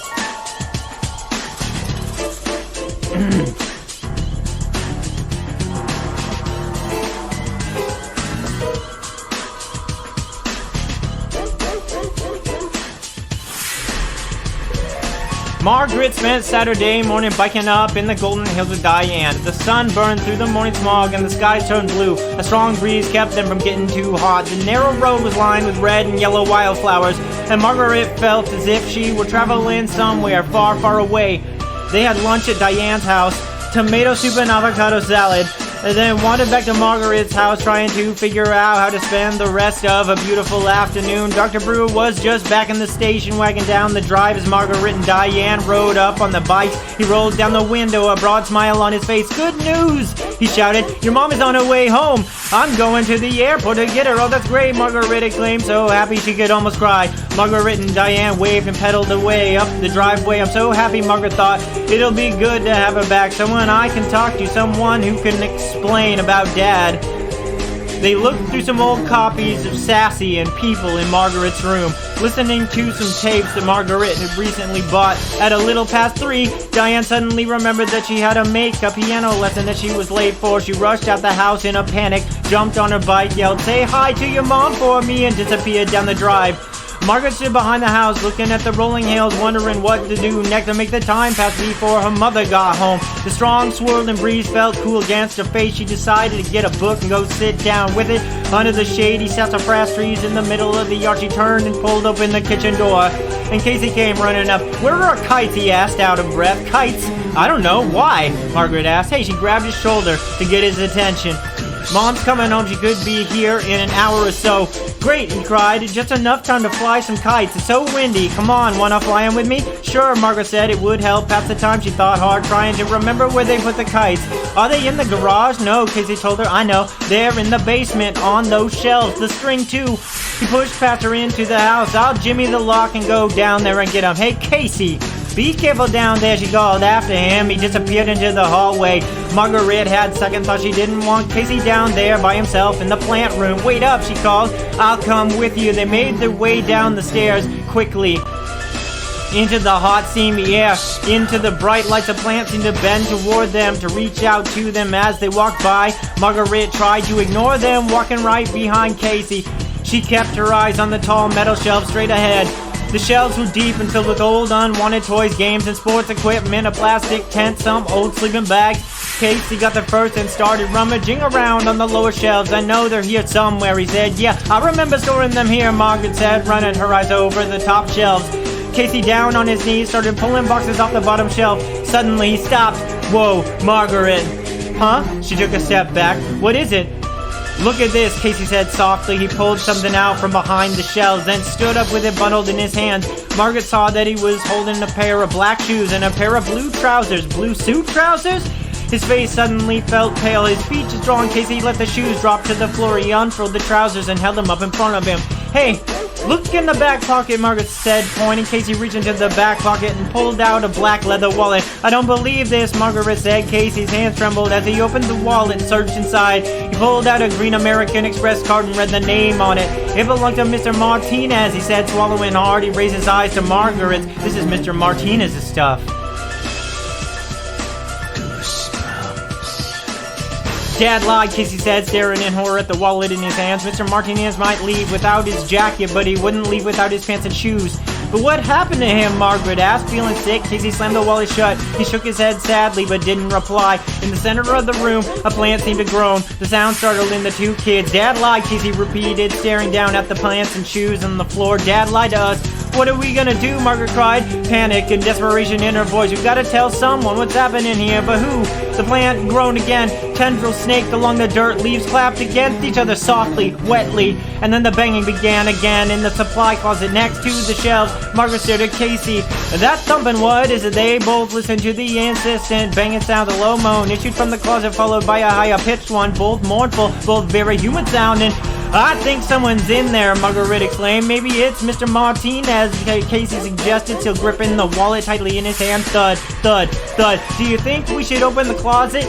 Speaker 1: Margaret spent Saturday morning biking up in the Golden Hills with Diane. The sun burned through the morning smog and the skies turned blue. A strong breeze kept them from getting too hot. The narrow road was lined with red and yellow wildflowers, and Margaret felt as if she were traveling somewhere far, far away. They had lunch at Diane's house, tomato soup and avocado salad, and then wandered back to Margaret's house trying to figure out how to spend the rest of a beautiful afternoon. Dr. Brewer was just back in the station wagon down the drive as Margaret and Diane rode up on the bikes. He rolled down the window, a broad smile on his face. Good news, he shouted. Your mom is on her way home. I'm going to the airport to get her. Oh, that's great, Margaret exclaimed, so happy she could almost cry. Margaret and Diane waved and pedaled away up the driveway. I'm so happy, Margaret thought. It'll be good to have her back. Someone I can talk to, someone who can explain about Dad. They looked through some old copies of Sassy and People in Margaret's room, listening to some tapes that Margaret had recently bought. At a little past 3, Diane suddenly remembered that she had to make a piano lesson that she was late for. She rushed out the house in a panic, jumped on her bike, yelled, "Say hi to your mom for me," and disappeared down the drive. Margaret stood behind the house, looking at the rolling hills, wondering what to do next to make the time pass before her mother got home. The strong, swirling breeze felt cool against her face. She decided to get a book and go sit down with it under the shady sassafras trees in the middle of the yard. She turned and pulled open the kitchen door, and Casey came running up. "Where are our kites?" he asked, out of breath. "Kites? I don't know. Why?" Margaret asked. Hey, she grabbed his shoulder to get his attention. "Mom's coming home. She could be here in an hour or so." "Great," he cried. "Just enough time to fly some kites. It's so windy. Come on, wanna fly them with me?" "Sure," Margaret said. It would help pass the time. She thought hard, trying to remember where they put the kites. "Are they in the garage?" "No," Casey told her. "I know. They're in the basement on those shelves. The string, too." He pushed past her into the house. "I'll jimmy the lock and go down there and get them." "Hey, Casey, be careful down there," she called after him. He disappeared into the hallway. Margaret had second thought. She didn't want Casey down there by himself in the plant room. "Wait up," she called. "I'll come with you." They made their way down the stairs quickly, into the hot, steamy air, into the bright lights. The plant seemed to bend toward them, to reach out to them as they walked by. Margaret tried to ignore them, walking right behind Casey. She kept her eyes on the tall metal shelves straight ahead. The shelves were deep and filled with old unwanted toys, games, and sports equipment, a plastic tent, some old sleeping bags. Casey got the first and started rummaging around on the lower shelves. "I know they're here somewhere," he said. "Yeah, I remember storing them here," Margaret said, running her eyes over the top shelves. Casey, down on his knees, started pulling boxes off the bottom shelf. Suddenly, he stopped. "Whoa, Margaret." "Huh?" She took a step back. "What is it?" "Look at this," Casey said softly. He pulled something out from behind the shelves, then stood up with it bundled in his hands. Margaret saw that he was holding a pair of black shoes and a pair of blue trousers. Blue suit trousers? His face suddenly felt pale. His speech drawn, Casey let the shoes drop to the floor. He unfurled the trousers and held them up in front of him. "Hey, look in the back pocket," Margaret said, pointing. Casey reached into the back pocket and pulled out a black leather wallet. "I don't believe this," Margaret said. Casey's hands trembled as he opened the wallet and searched inside. He pulled out a green American Express card and read the name on it. "It belonged to Mr. Martinez," he said, swallowing hard. He raised his eyes to Margaret's. "This is Mr. Martinez's stuff." "Dad lied," Casey said, staring in horror at the wallet in his hands. "Mr. Martinez might leave without his jacket, but he wouldn't leave without his pants and shoes." "But what happened to him?" Margaret asked. Feeling sick, Casey slammed the wallet shut. He shook his head sadly, but didn't reply. In the center of the room, a plant seemed to groan. The sound startled in the two kids. "Dad lied," Casey repeated, staring down at the plants and shoes on the floor. "Dad lied to us." "What are we gonna do?" Margaret cried, panic and desperation in her voice. "We've gotta tell someone what's happening here, but who?" The plant groaned again. Tendrils snaked along the dirt. Leaves clapped against each other softly, wetly. And then the banging began again in the supply closet next to the shelves. Margaret stared at Casey. "That thumping, what is it?" They both listened to the insistent banging sound. A low moan issued from the closet, followed by a higher pitched one, both mournful, both very human sounding. "I think someone's in there," Margaret exclaimed. "Maybe it's Mr. Martinez," Casey suggested, still gripping the wallet tightly in his hand. Thud, thud, thud. "Do you think we should open the closet?"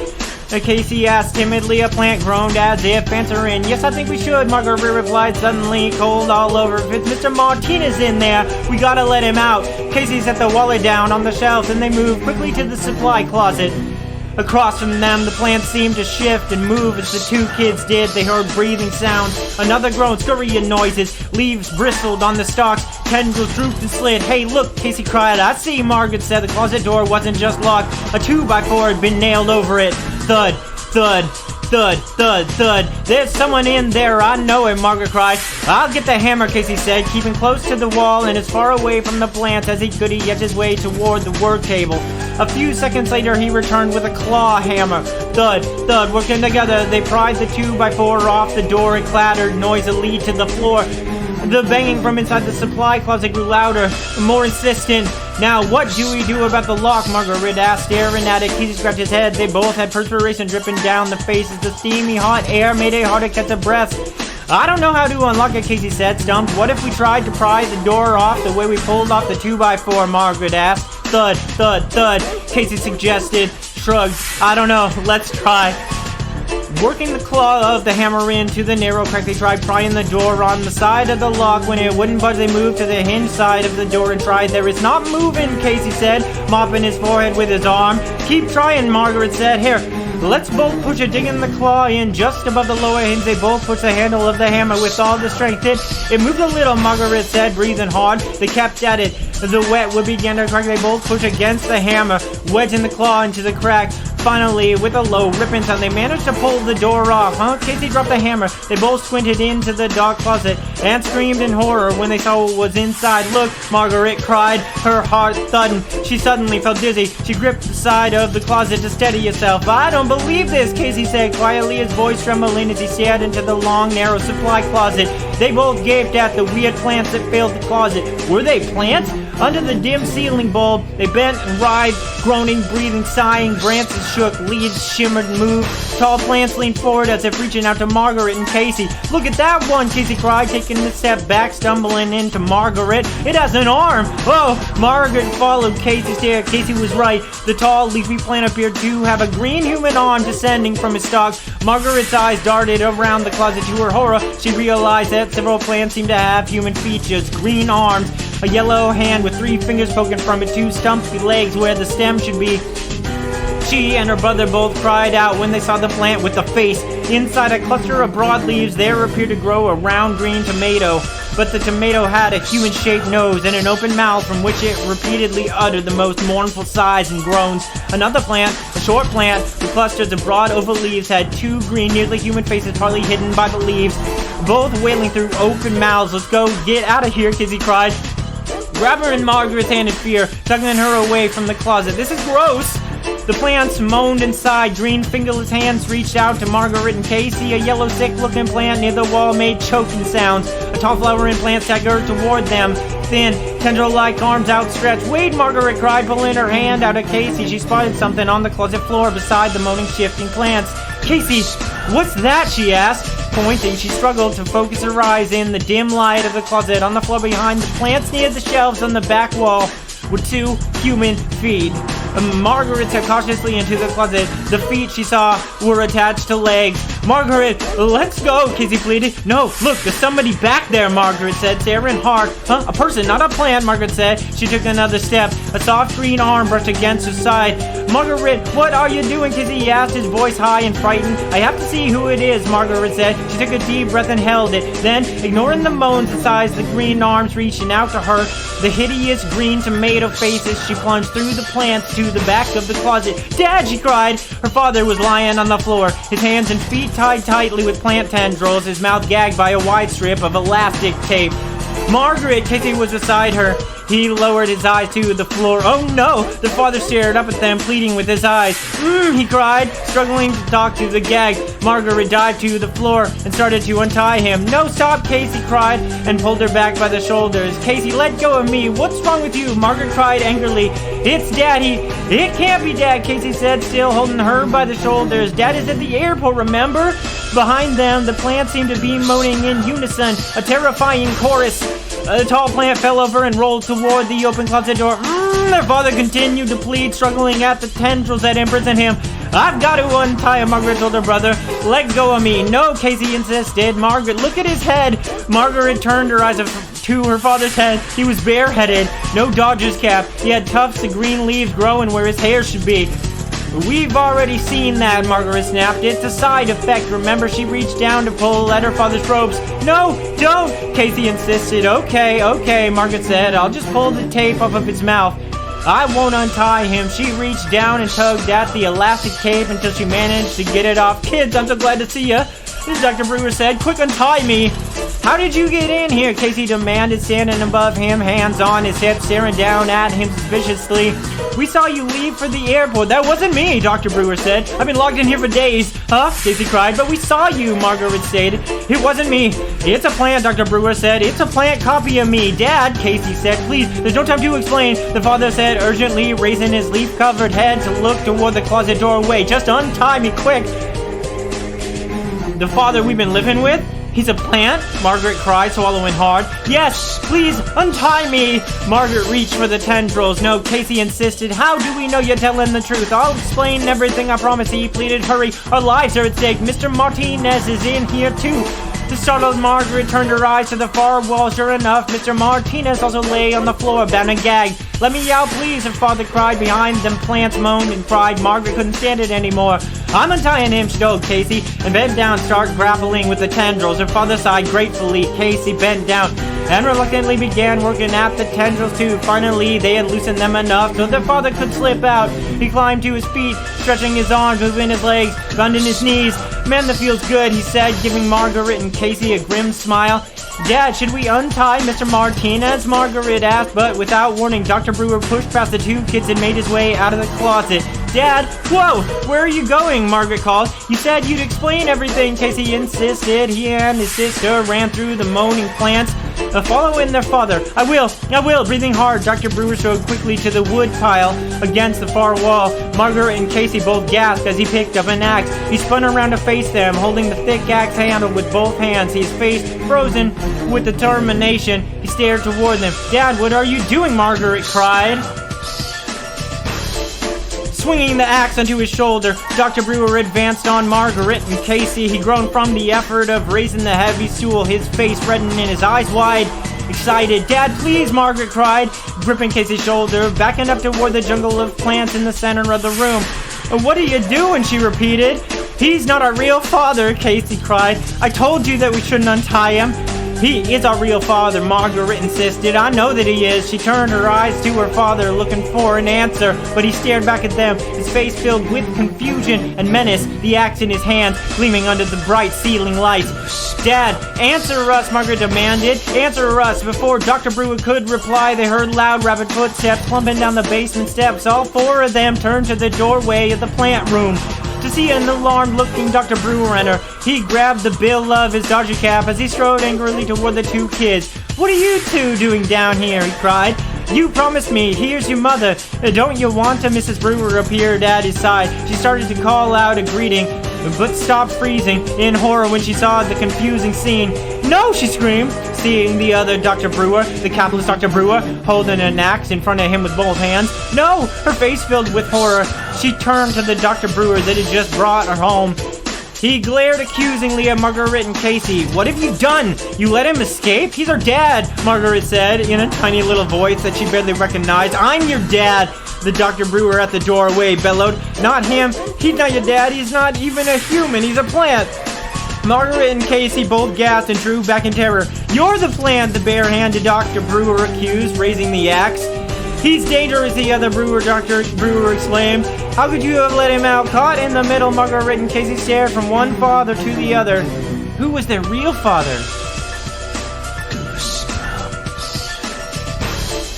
Speaker 1: Casey asked timidly. A plant groaned as if answering. "Yes, I think we should," Margaret replied, suddenly cold all over. "If it's Mr. Martinez in there, we gotta let him out." Casey set the wallet down on the shelf, and they moved quickly to the supply closet. Across from them, the plant seemed to shift and move as the two kids did. They heard breathing sounds, another groan, scurrying noises. Leaves bristled on the stalks, tendrils drooped and slid. "Hey, look," Casey cried. "I see," Margaret said. The closet door wasn't just locked. A 2x4 had been nailed over it. Thud, thud, thud, thud, thud. "There's someone in there, I know it," Margaret cried. "I'll get the hammer," Casey said, keeping close to the wall and as far away from the plants as he could. He edged his way toward the work table. A few seconds later, he returned with a claw hammer. Thud, thud, working together, they pried the 2x4 off the door. It clattered noisily to the floor. The banging from inside the supply closet grew louder, more insistent. "Now, what do we do about the lock?" Margaret asked, staring at it. Casey scratched his head. They both had perspiration dripping down their faces. The steamy, hot air made it hard to catch a breath. "I don't know how to unlock it," Casey said, stumped. "What if we tried to pry the door off the way we pulled off the 2x4? Margaret asked. Thud, thud, thud, Casey suggested, shrugged. "I don't know, let's try." Working the claw of the hammer into the narrow crack, they tried prying the door on the side of the lock. When it wouldn't budge, they moved to the hinge side of the door and tried. There is not moving, Casey said, mopping his forehead with his arm. Keep trying, Margaret said. Here, let's both push it, digging the claw in just above the lower hinge. They both pushed the handle of the hammer with all the strength. It moved a little, Margaret said, breathing hard. They kept at it. The wet wood began to crack. They both pushed against the hammer, wedging the claw into the crack. Finally, with a low ripping sound, they managed to pull the door off. Casey dropped the hammer. They both squinted into the dark closet and screamed in horror when they saw what was inside. Look, Margaret cried, her heart thudding. She suddenly felt dizzy. She gripped the side of the closet to steady herself. I don't believe this, Casey said quietly, his voice trembling as he stared into the long, narrow supply closet. They both gaped at the weird plants that filled the closet. Were they plants? Under the dim ceiling bulb, they bent and writhed, groaning, breathing, sighing. Branches shook, leaves shimmered and moved. Tall plants leaned forward as if reaching out to Margaret and Casey. Look at that one, Casey cried, taking a step back, stumbling into Margaret. It has an arm! Oh! Margaret followed Casey's stare. Casey was right. The tall, leafy plant appeared to have a green human arm descending from its stalk. Margaret's eyes darted around the closet. To her horror, she realized that several plants seemed to have human features, green arms, a yellow hand with 3 fingers poking from it, 2 stumpy legs where the stem should be. She and her brother both cried out when they saw the plant with a face. Inside a cluster of broad leaves, there appeared to grow a round green tomato. But the tomato had a human-shaped nose and an open mouth from which it repeatedly uttered the most mournful sighs and groans. Another plant, a short plant with clusters of broad oval leaves, had 2 green, nearly human faces partly hidden by the leaves, both wailing through open mouths. Let's go, get out of here, Casey cried. Grab her in Margaret's hand in fear, tugging her away from the closet. This is gross! The plants moaned inside. Green, fingerless hands reached out to Margaret and Casey. A yellow, sick-looking plant near the wall made choking sounds. A tall flowering plant staggered toward them, thin, tendril-like arms outstretched. Wait, Margaret cried, pulling her hand out of Casey. She spotted something on the closet floor beside the moaning, shifting plants. Casey, what's that? She asked. Pointing, she struggled to focus her eyes in the dim light of the closet. On the floor behind the plants near the shelves on the back wall were 2 human feet. Margaret stepped cautiously into the closet. The feet she saw were attached to legs. Margaret, let's go, Casey pleaded. No, look, there's somebody back there, Margaret said, staring hard. A person, not a plant, Margaret said. She took another step. A soft green arm brushed against her side. Margaret, what are you doing, Casey asked, his voice high and frightened. I have to see who it is, Margaret said. She took a deep breath and held it. Then, ignoring the moans and sighs, the green arms reaching out to her, the hideous green tomato faces, she plunged through the plants to the back of the closet. Dad, she cried. Her father was lying on the floor, his hands and feet tied tightly with plant tendrils, his mouth gagged by a wide strip of elastic tape. Margaret, Casey was beside her. He lowered his eyes to the floor. Oh no! The father stared up at them, pleading with his eyes. He cried, struggling to talk to the gag. Margaret dived to the floor and started to untie him. No, stop, Casey cried, and pulled her back by the shoulders. Casey, let go of me. What's wrong with you? Margaret cried angrily. It's Daddy. It can't be Dad, Casey said, still holding her by the shoulders. Dad is at the airport, remember? Behind them, the plants seemed to be moaning in unison, a terrifying chorus. The tall plant fell over and rolled toward the open closet door. Their father continued to plead, struggling at the tendrils that imprisoned him. I've got to untie him, Margaret told her brother. Let go of me. No, Casey insisted. Margaret, look at his head. Margaret turned her eyes to her father's head. He was bareheaded, no Dodgers cap. He had tufts of green leaves growing where his hair should be. We've already seen that, Margaret snapped. It's a side effect. Remember, she reached down to pull at her father's robes. No, don't, Casey insisted. Okay, Margaret said. I'll just pull the tape off of his mouth. I won't untie him. She reached down and tugged at the elastic tape until she managed to get it off. Kids, I'm so glad to see ya, Dr. Brewer said. Quick, untie me. How did you get in here? Casey demanded, standing above him, hands on his hips, staring down at him suspiciously. We saw you leave for the airport. That wasn't me, Dr. Brewer said. I've been locked in here for days. Huh? Casey cried. But we saw you, Margaret stated. It wasn't me. It's a plant, Dr. Brewer said. It's a plant copy of me. Dad, Casey said. Please, there's no time to explain, the father said urgently, raising his leaf-covered head to look toward the closet doorway. Just untie me, quick. The father we've been living with? He's a plant? Margaret cried, swallowing hard. Yes, please, untie me! Margaret reached for the tendrils. No, Casey insisted. How do we know you're telling the truth? I'll explain everything, I promise, he pleaded. Hurry, our lives are at stake. Mr. Martinez is in here too. The startled Margaret turned her eyes to the far wall. Sure enough, Mr. Martinez also lay on the floor, bound and gagged. Let me out, please, her father cried. Behind them, plants moaned and cried. Margaret couldn't stand it anymore. I'm untying him, she told Casey, and bent down, start grappling with the tendrils. Her father sighed gratefully. Casey bent down and reluctantly began working at the tendrils too. Finally, they had loosened them enough so their father could slip out. He climbed to his feet, stretching his arms, moving his legs, bending his knees. Man, that feels good, he said, giving Margaret and Casey a grim smile. Dad, should we untie Mr. Martinez? Margaret asked, but without warning, Dr. Brewer pushed past the two kids and made his way out of the closet. Dad, whoa, where are you going? Margaret called. You said you'd explain everything, Casey insisted. He and his sister ran through the moaning plants, following their father. I will, breathing hard. Dr. Brewer strode quickly to the wood pile against the far wall. Margaret and Casey both gasped as he picked up an axe. He spun around to face them, holding the thick axe handle with both hands, his face frozen with determination. He stared toward them. Dad, what are you doing? Margaret cried, swinging the axe onto his shoulder. Dr. Brewer advanced on Margaret and Casey. He groaned from the effort of raising the heavy stool, his face reddened and his eyes wide, excited. Dad, please, Margaret cried, gripping Casey's shoulder, backing up toward the jungle of plants in the center of the room. What are you doing? She repeated. He's not our real father, Casey cried. I told you that we shouldn't untie him. He is our real father, Margaret insisted. I know that he is. She turned her eyes to her father, looking for an answer, but he stared back at them, his face filled with confusion and menace, the axe in his hands gleaming under the bright ceiling lights. Dad, answer us, Margaret demanded. Answer us. Before Dr. Brewer could reply, they heard loud, rapid footsteps clumping down the basement steps. All four of them turned to the doorway of the plant room to see an alarmed-looking Dr. Brewer enter. He grabbed the bill of his Dodger cap as he strode angrily toward the two kids. What are you two doing down here? He cried. You promised me. Here's your mother. Don't you want to? Mrs. Brewer appeared at his side. She started to call out a greeting, but stopped freezing in horror when she saw the confusing scene. No, she screamed, seeing the other Dr. Brewer, the capitalist Dr. Brewer, holding an axe in front of him with both hands. No, her face filled with horror. She turned to the Dr. Brewer that had just brought her home. He glared accusingly at Margaret and Casey. What have you done? You let him escape? He's our dad, Margaret said in a tiny little voice that she barely recognized. I'm your dad, the Dr. Brewer at the doorway bellowed. Not him. He's not your dad. He's not even a human. He's a plant. Margaret and Casey both gasped and drew back in terror. You're the plant, the bare-handed Dr. Brewer accused, raising the axe. He's dangerous, the other Dr. Brewer exclaimed. How could you have let him out? Caught in the middle, Margaret and Casey stared from one father to the other. Who was their real father?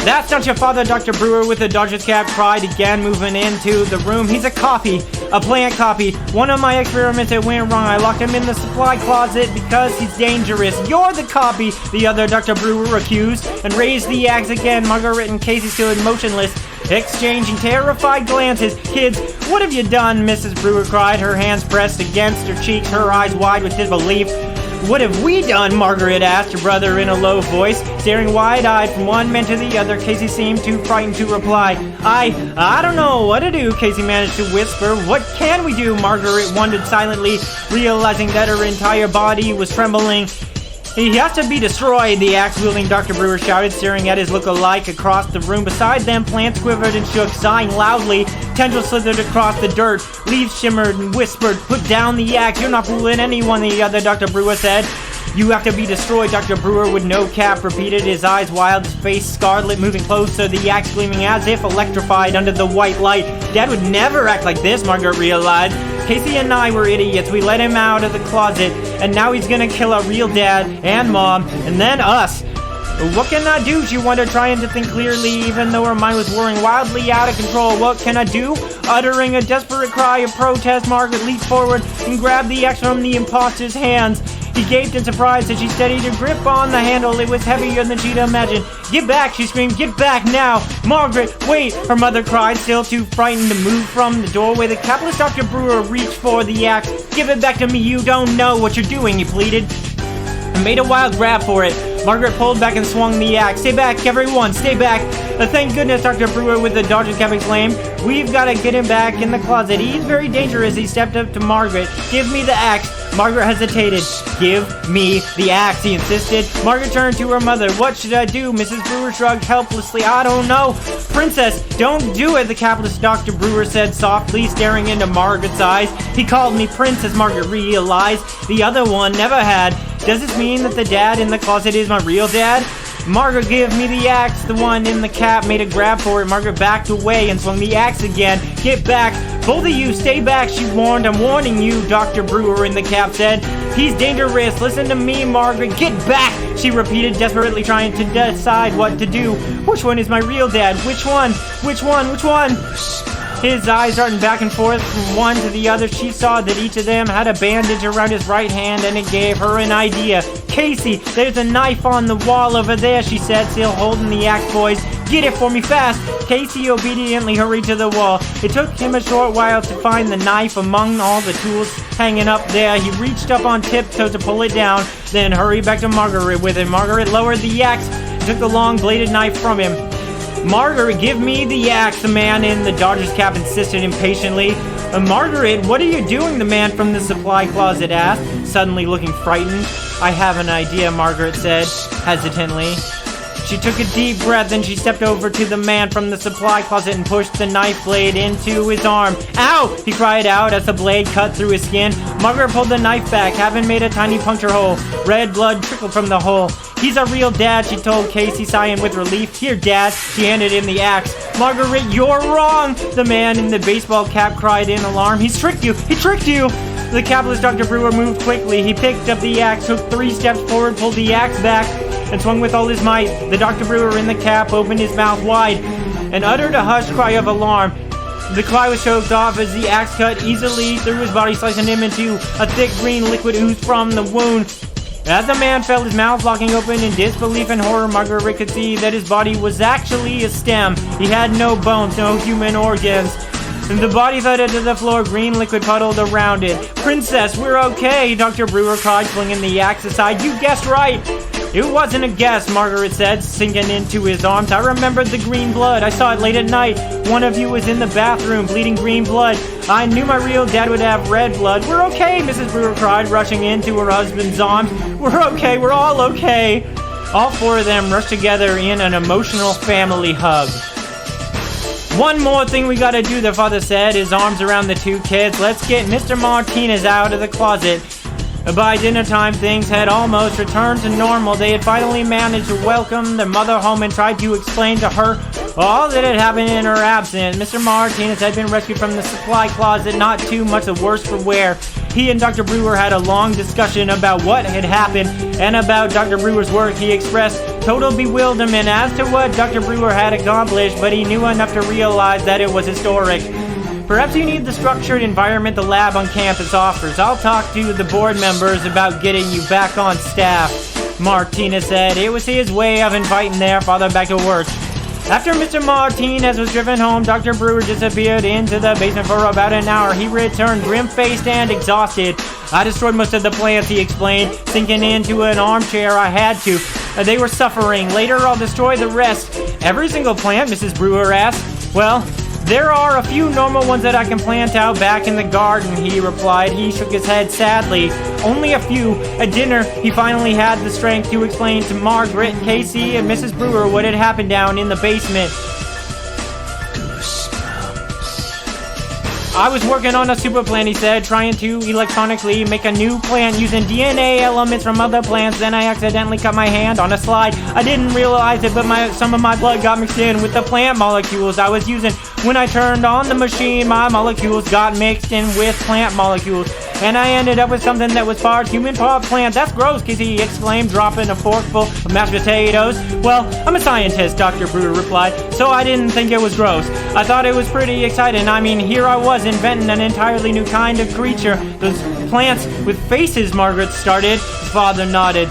Speaker 1: That's not your father, Dr. Brewer with the Dodger's cap cried again, moving into the room. He's a copy, a plant copy. One of my experiments that went wrong. I locked him in the supply closet because he's dangerous. You're the copy, the other Dr. Brewer accused, and raised the axe again. Margaret and Casey stood motionless, exchanging terrified glances. Kids, what have you done? Mrs. Brewer cried, her hands pressed against her cheeks, her eyes wide with disbelief. What have we done? Margaret asked her brother in a low voice, staring wide-eyed from one man to the other. Casey seemed too frightened to reply. I don't know what to do, Casey managed to whisper. What can we do? Margaret wondered silently, realizing that her entire body was trembling. He has to be destroyed, the axe-wielding Dr. Brewer shouted, staring at his look-alike across the room. Beside them, plants quivered and shook, sighing loudly. Tendrils slithered across the dirt. Leaves shimmered and whispered, Put down the axe. You're not fooling anyone, the other Dr. Brewer said. You have to be destroyed, Dr. Brewer with no cap repeated, his eyes wild, his face scarlet, moving closer, the axe gleaming as if electrified under the white light. Dad would never act like this, Margaret realized. Casey and I were idiots. We let him out of the closet, and now he's gonna kill our real dad and mom, and then us. What can I do? She wondered, trying to think clearly, even though her mind was whirring wildly out of control. What can I do? Uttering a desperate cry of protest, Margaret leaped forward and grabbed the axe from the imposter's hands. He gaped in surprise as she steadied her grip on the handle. It was heavier than she'd imagined. Get back, she screamed. Get back now. Margaret, wait, her mother cried, still too frightened to move from the doorway. The capitalist Dr. Brewer reached for the axe. Give it back to me. You don't know what you're doing, he pleaded. and made a wild grab for it. Margaret pulled back and swung the axe. "Stay back, everyone, stay back!" Thank goodness, Dr. Brewer with the Dodgers cap exclaimed. "We've got to get him back in the closet. He's very dangerous." He stepped up to Margaret. "Give me the axe." Margaret hesitated. "Give me the axe," he insisted. Margaret turned to her mother. "What should I do?" Mrs. Brewer shrugged helplessly. "I don't know." "Princess, don't do it," the capitalist Dr. Brewer said softly, staring into Margaret's eyes. "He called me Princess," Margaret realized. The other one never had. "Does this mean that the dad in the closet is my real dad?" "Margaret, give me the axe." The one in the cap made a grab for it. Margaret backed away and swung the axe again. "Get back. Both of you, stay back," she warned. "I'm warning you," Dr. Brewer in the cap said. "He's dangerous. Listen to me, Margaret. Get back," she repeated, desperately trying to decide what to do. "Which one is my real dad? Which one? Which one? Which one?" His eyes darting back and forth from one to the other, she saw that each of them had a bandage around his right hand, and it gave her an idea. "Casey, there's a knife on the wall over there," she said, still holding the axe. "Boys, get it for me fast." Casey obediently hurried to the wall. It took him a short while to find the knife among all the tools hanging up there. He reached up on tiptoe to pull it down, then hurried back to Margaret with it. Margaret lowered the axe and took the long bladed knife from him. "Margaret, give me the axe," the man in the Dodgers cap insisted impatiently. "Margaret, what are you doing?" the man from the supply closet asked, suddenly looking frightened. "I have an idea," Margaret said, hesitantly. She took a deep breath, then she stepped over to the man from the supply closet and pushed the knife blade into his arm. "Ow!" he cried out as the blade cut through his skin. Margaret pulled the knife back, having made a tiny puncture hole. Red blood trickled from the hole. "He's a real dad," she told Casey, sighing with relief. "Here, Dad." She handed him the axe. "Margaret, you're wrong!" the man in the baseball cap cried in alarm. "He's tricked you! He tricked you!" The capitalist Dr. Brewer moved quickly. He picked up the axe, took 3 steps forward, pulled the axe back, and swung with all his might. The Dr. Brewer in the cap opened his mouth wide and uttered a hushed cry of alarm. The cry was choked off as the axe cut easily through his body, slicing him into a thick green liquid oozed from the wound. As the man felt his mouth locking open in disbelief and horror, Margaret could see that his body was actually a stem. He had no bones, no human organs. The body thudded to the floor, green liquid puddled around it. "Princess, we're okay," Dr. Brewer cried, flinging the axe aside. "You guessed right." "It wasn't a guess," Margaret said, sinking into his arms. "I remembered the green blood. I saw it late at night. One of you was in the bathroom, bleeding green blood. I knew my real dad would have red blood." "We're okay," Mrs. Brewer cried, rushing into her husband's arms. "We're okay. We're all okay." All 4 of them rushed together in an emotional family hug. "One more thing we gotta do," their father said, his arms around the 2 kids. "Let's get Mr. Martinez out of the closet." By dinner time, things had almost returned to normal. They had finally managed to welcome their mother home and tried to explain to her all that had happened in her absence. Mr. Martinez had been rescued from the supply closet, not too much the worse for wear. He and Dr. Brewer had a long discussion about what had happened and about Dr. Brewer's work. He expressed total bewilderment as to what Dr. Brewer had accomplished, but he knew enough to realize that it was historic. "Perhaps you need the structured environment the lab on campus offers. I'll talk to the board members about getting you back on staff," Martinez said. It was his way of inviting their father back to work. After Mr. Martinez was driven home, Dr. Brewer disappeared into the basement for about an hour. He returned grim-faced and exhausted. "I destroyed most of the plants," he explained, sinking into an armchair. "I had to. They were suffering. Later, I'll destroy the rest." "Every single plant?" Mrs. Brewer asked. "Well, there are a few normal ones that I can plant out back in the garden," he replied. He shook his head sadly. "Only a few." At dinner, he finally had the strength to explain to Margaret, Casey, and Mrs. Brewer what had happened down in the basement. "I was working on a super plant," he said, trying to electronically make a new plant using DNA elements from other plants. Then I accidentally cut my hand on a slide. I didn't realize it, but some of my blood got mixed in with the plant molecules I was using. When I turned on the machine, my molecules got mixed in with plant molecules, and I ended up with something that was part human, part plant. "That's gross," Casey exclaimed, dropping a forkful of mashed potatoes. "Well, I'm a scientist," Dr. Brewer replied, "so I didn't think it was gross. I thought it was pretty exciting. I mean, here I was inventing an entirely new kind of creature. Those plants with faces," Margaret started. His father nodded.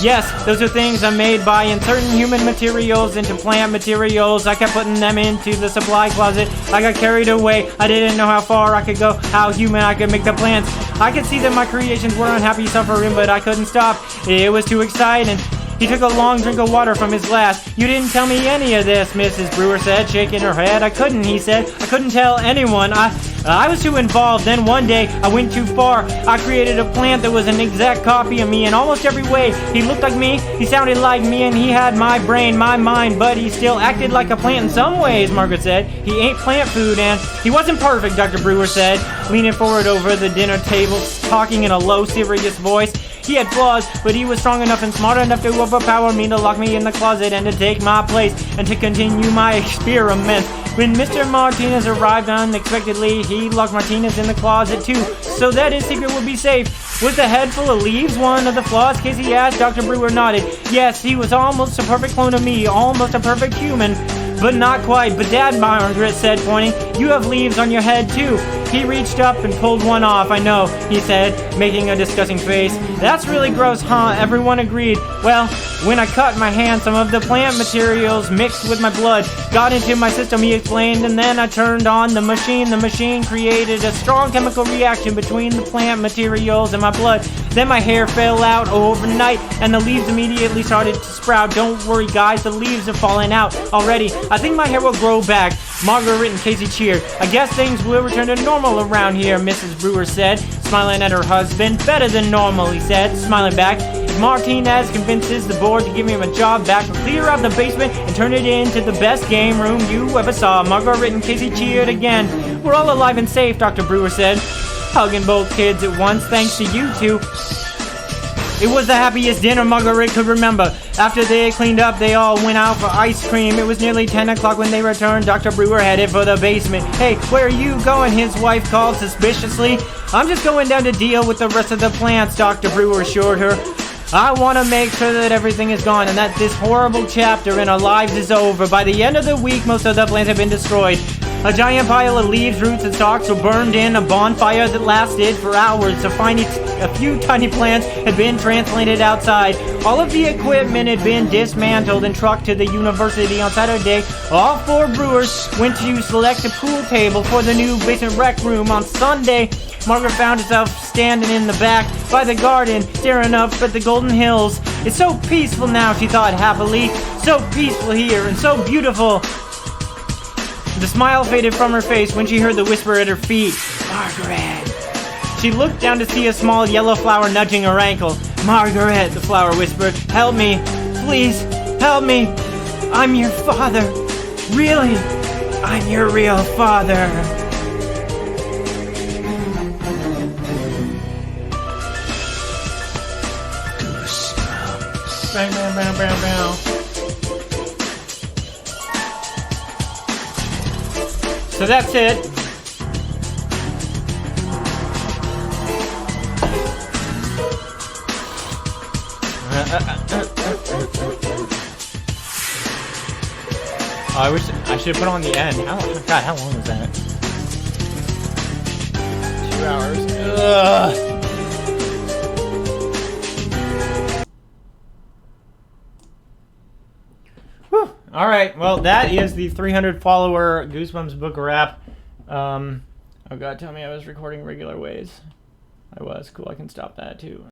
Speaker 1: Yes, those are things I'm made by inserting human materials into plant materials. I kept putting them into the supply closet. I got carried away. I didn't know how far I could go, how human I could make the plants. I could see that my creations were unhappy, suffering, but I couldn't stop. It was too exciting. He took a long drink of water from his glass. You didn't tell me any of this, Mrs. Brewer said, shaking her head. I couldn't, he said. I couldn't tell anyone. I was too involved. Then one day, I went too far. I created a plant that was an exact copy of me in almost every way. He looked like me, he sounded like me, and he had my brain, my mind, but he still acted like a plant in some ways, Margaret said. He ate plant food, and he wasn't perfect, Dr. Brewer said, leaning forward over the dinner table, talking in a low, serious voice. He had flaws, but he was strong enough and smart enough to overpower me, to lock me in the closet and to take my place and to continue my experiments. When Mr. Martinez arrived unexpectedly, he locked Martinez in the closet too, so that his secret would be safe. Was the head full of leaves one of the flaws? Casey asked. Dr. Brewer nodded. Yes, he was almost a perfect clone of me, almost a perfect human. But not quite. But Dad, Margaret said, pointing, you have leaves on your head too. He reached up and pulled one off. I know, he said, making a disgusting face. That's really gross, huh? Everyone agreed. Well, when I cut my hand, some of the plant materials mixed with my blood got into my system, he explained, and then I turned on the machine. The machine created a strong chemical reaction between the plant materials and my blood. Then my hair fell out overnight, and the leaves immediately started to sprout. Don't worry, guys, the leaves are falling out already. I think my hair will grow back. Margaret and Casey cheered. I guess things will return to normal around here, Mrs. Brewer said, smiling at her husband. Better than normal, he said, smiling back. If Martinez convinces the board to give him a job back, we'll clear out the basement and turn it into the best game room you ever saw. Margaret and Casey cheered again. We're all alive and safe, Dr. Brewer said, hugging both kids at once, thanks to you two. It was the happiest dinner Margaret could remember. After they cleaned up, they all went out for ice cream. It was nearly 10 o'clock when they returned. Dr. Brewer headed for the basement. Hey, where are you going? His wife called suspiciously. I'm just going down to deal with the rest of the plants, Dr. Brewer assured her. I want to make sure that everything is gone and that this horrible chapter in our lives is over. By the end of the week, most of the plants have been destroyed. A giant pile of leaves, roots, and stalks were burned in a bonfire that lasted for hours. A few tiny plants had been transplanted outside. All of the equipment had been dismantled and trucked to the university on Saturday. All four brewers went to select a pool table for the new basement rec room. On Sunday, Margaret found herself standing in the back by the garden, staring up at the Golden Hills. It's so peaceful now, she thought happily. So peaceful here and so beautiful. The smile faded from her face when she heard the whisper at her feet. Margaret. She looked down to see a small yellow flower nudging her ankle. Margaret, the flower whispered. Help me. Please, help me. I'm your father. Really? I'm your real father. Bow, bow, bow, bow, bow. So that's it. Oh, I wish I should have put on the end. God, how long was that? 2 hours. Ugh. All right, well, that is the 300 follower Goosebumps book wrap. Oh God, tell me I was recording regular ways. I was. Cool, I can stop that too.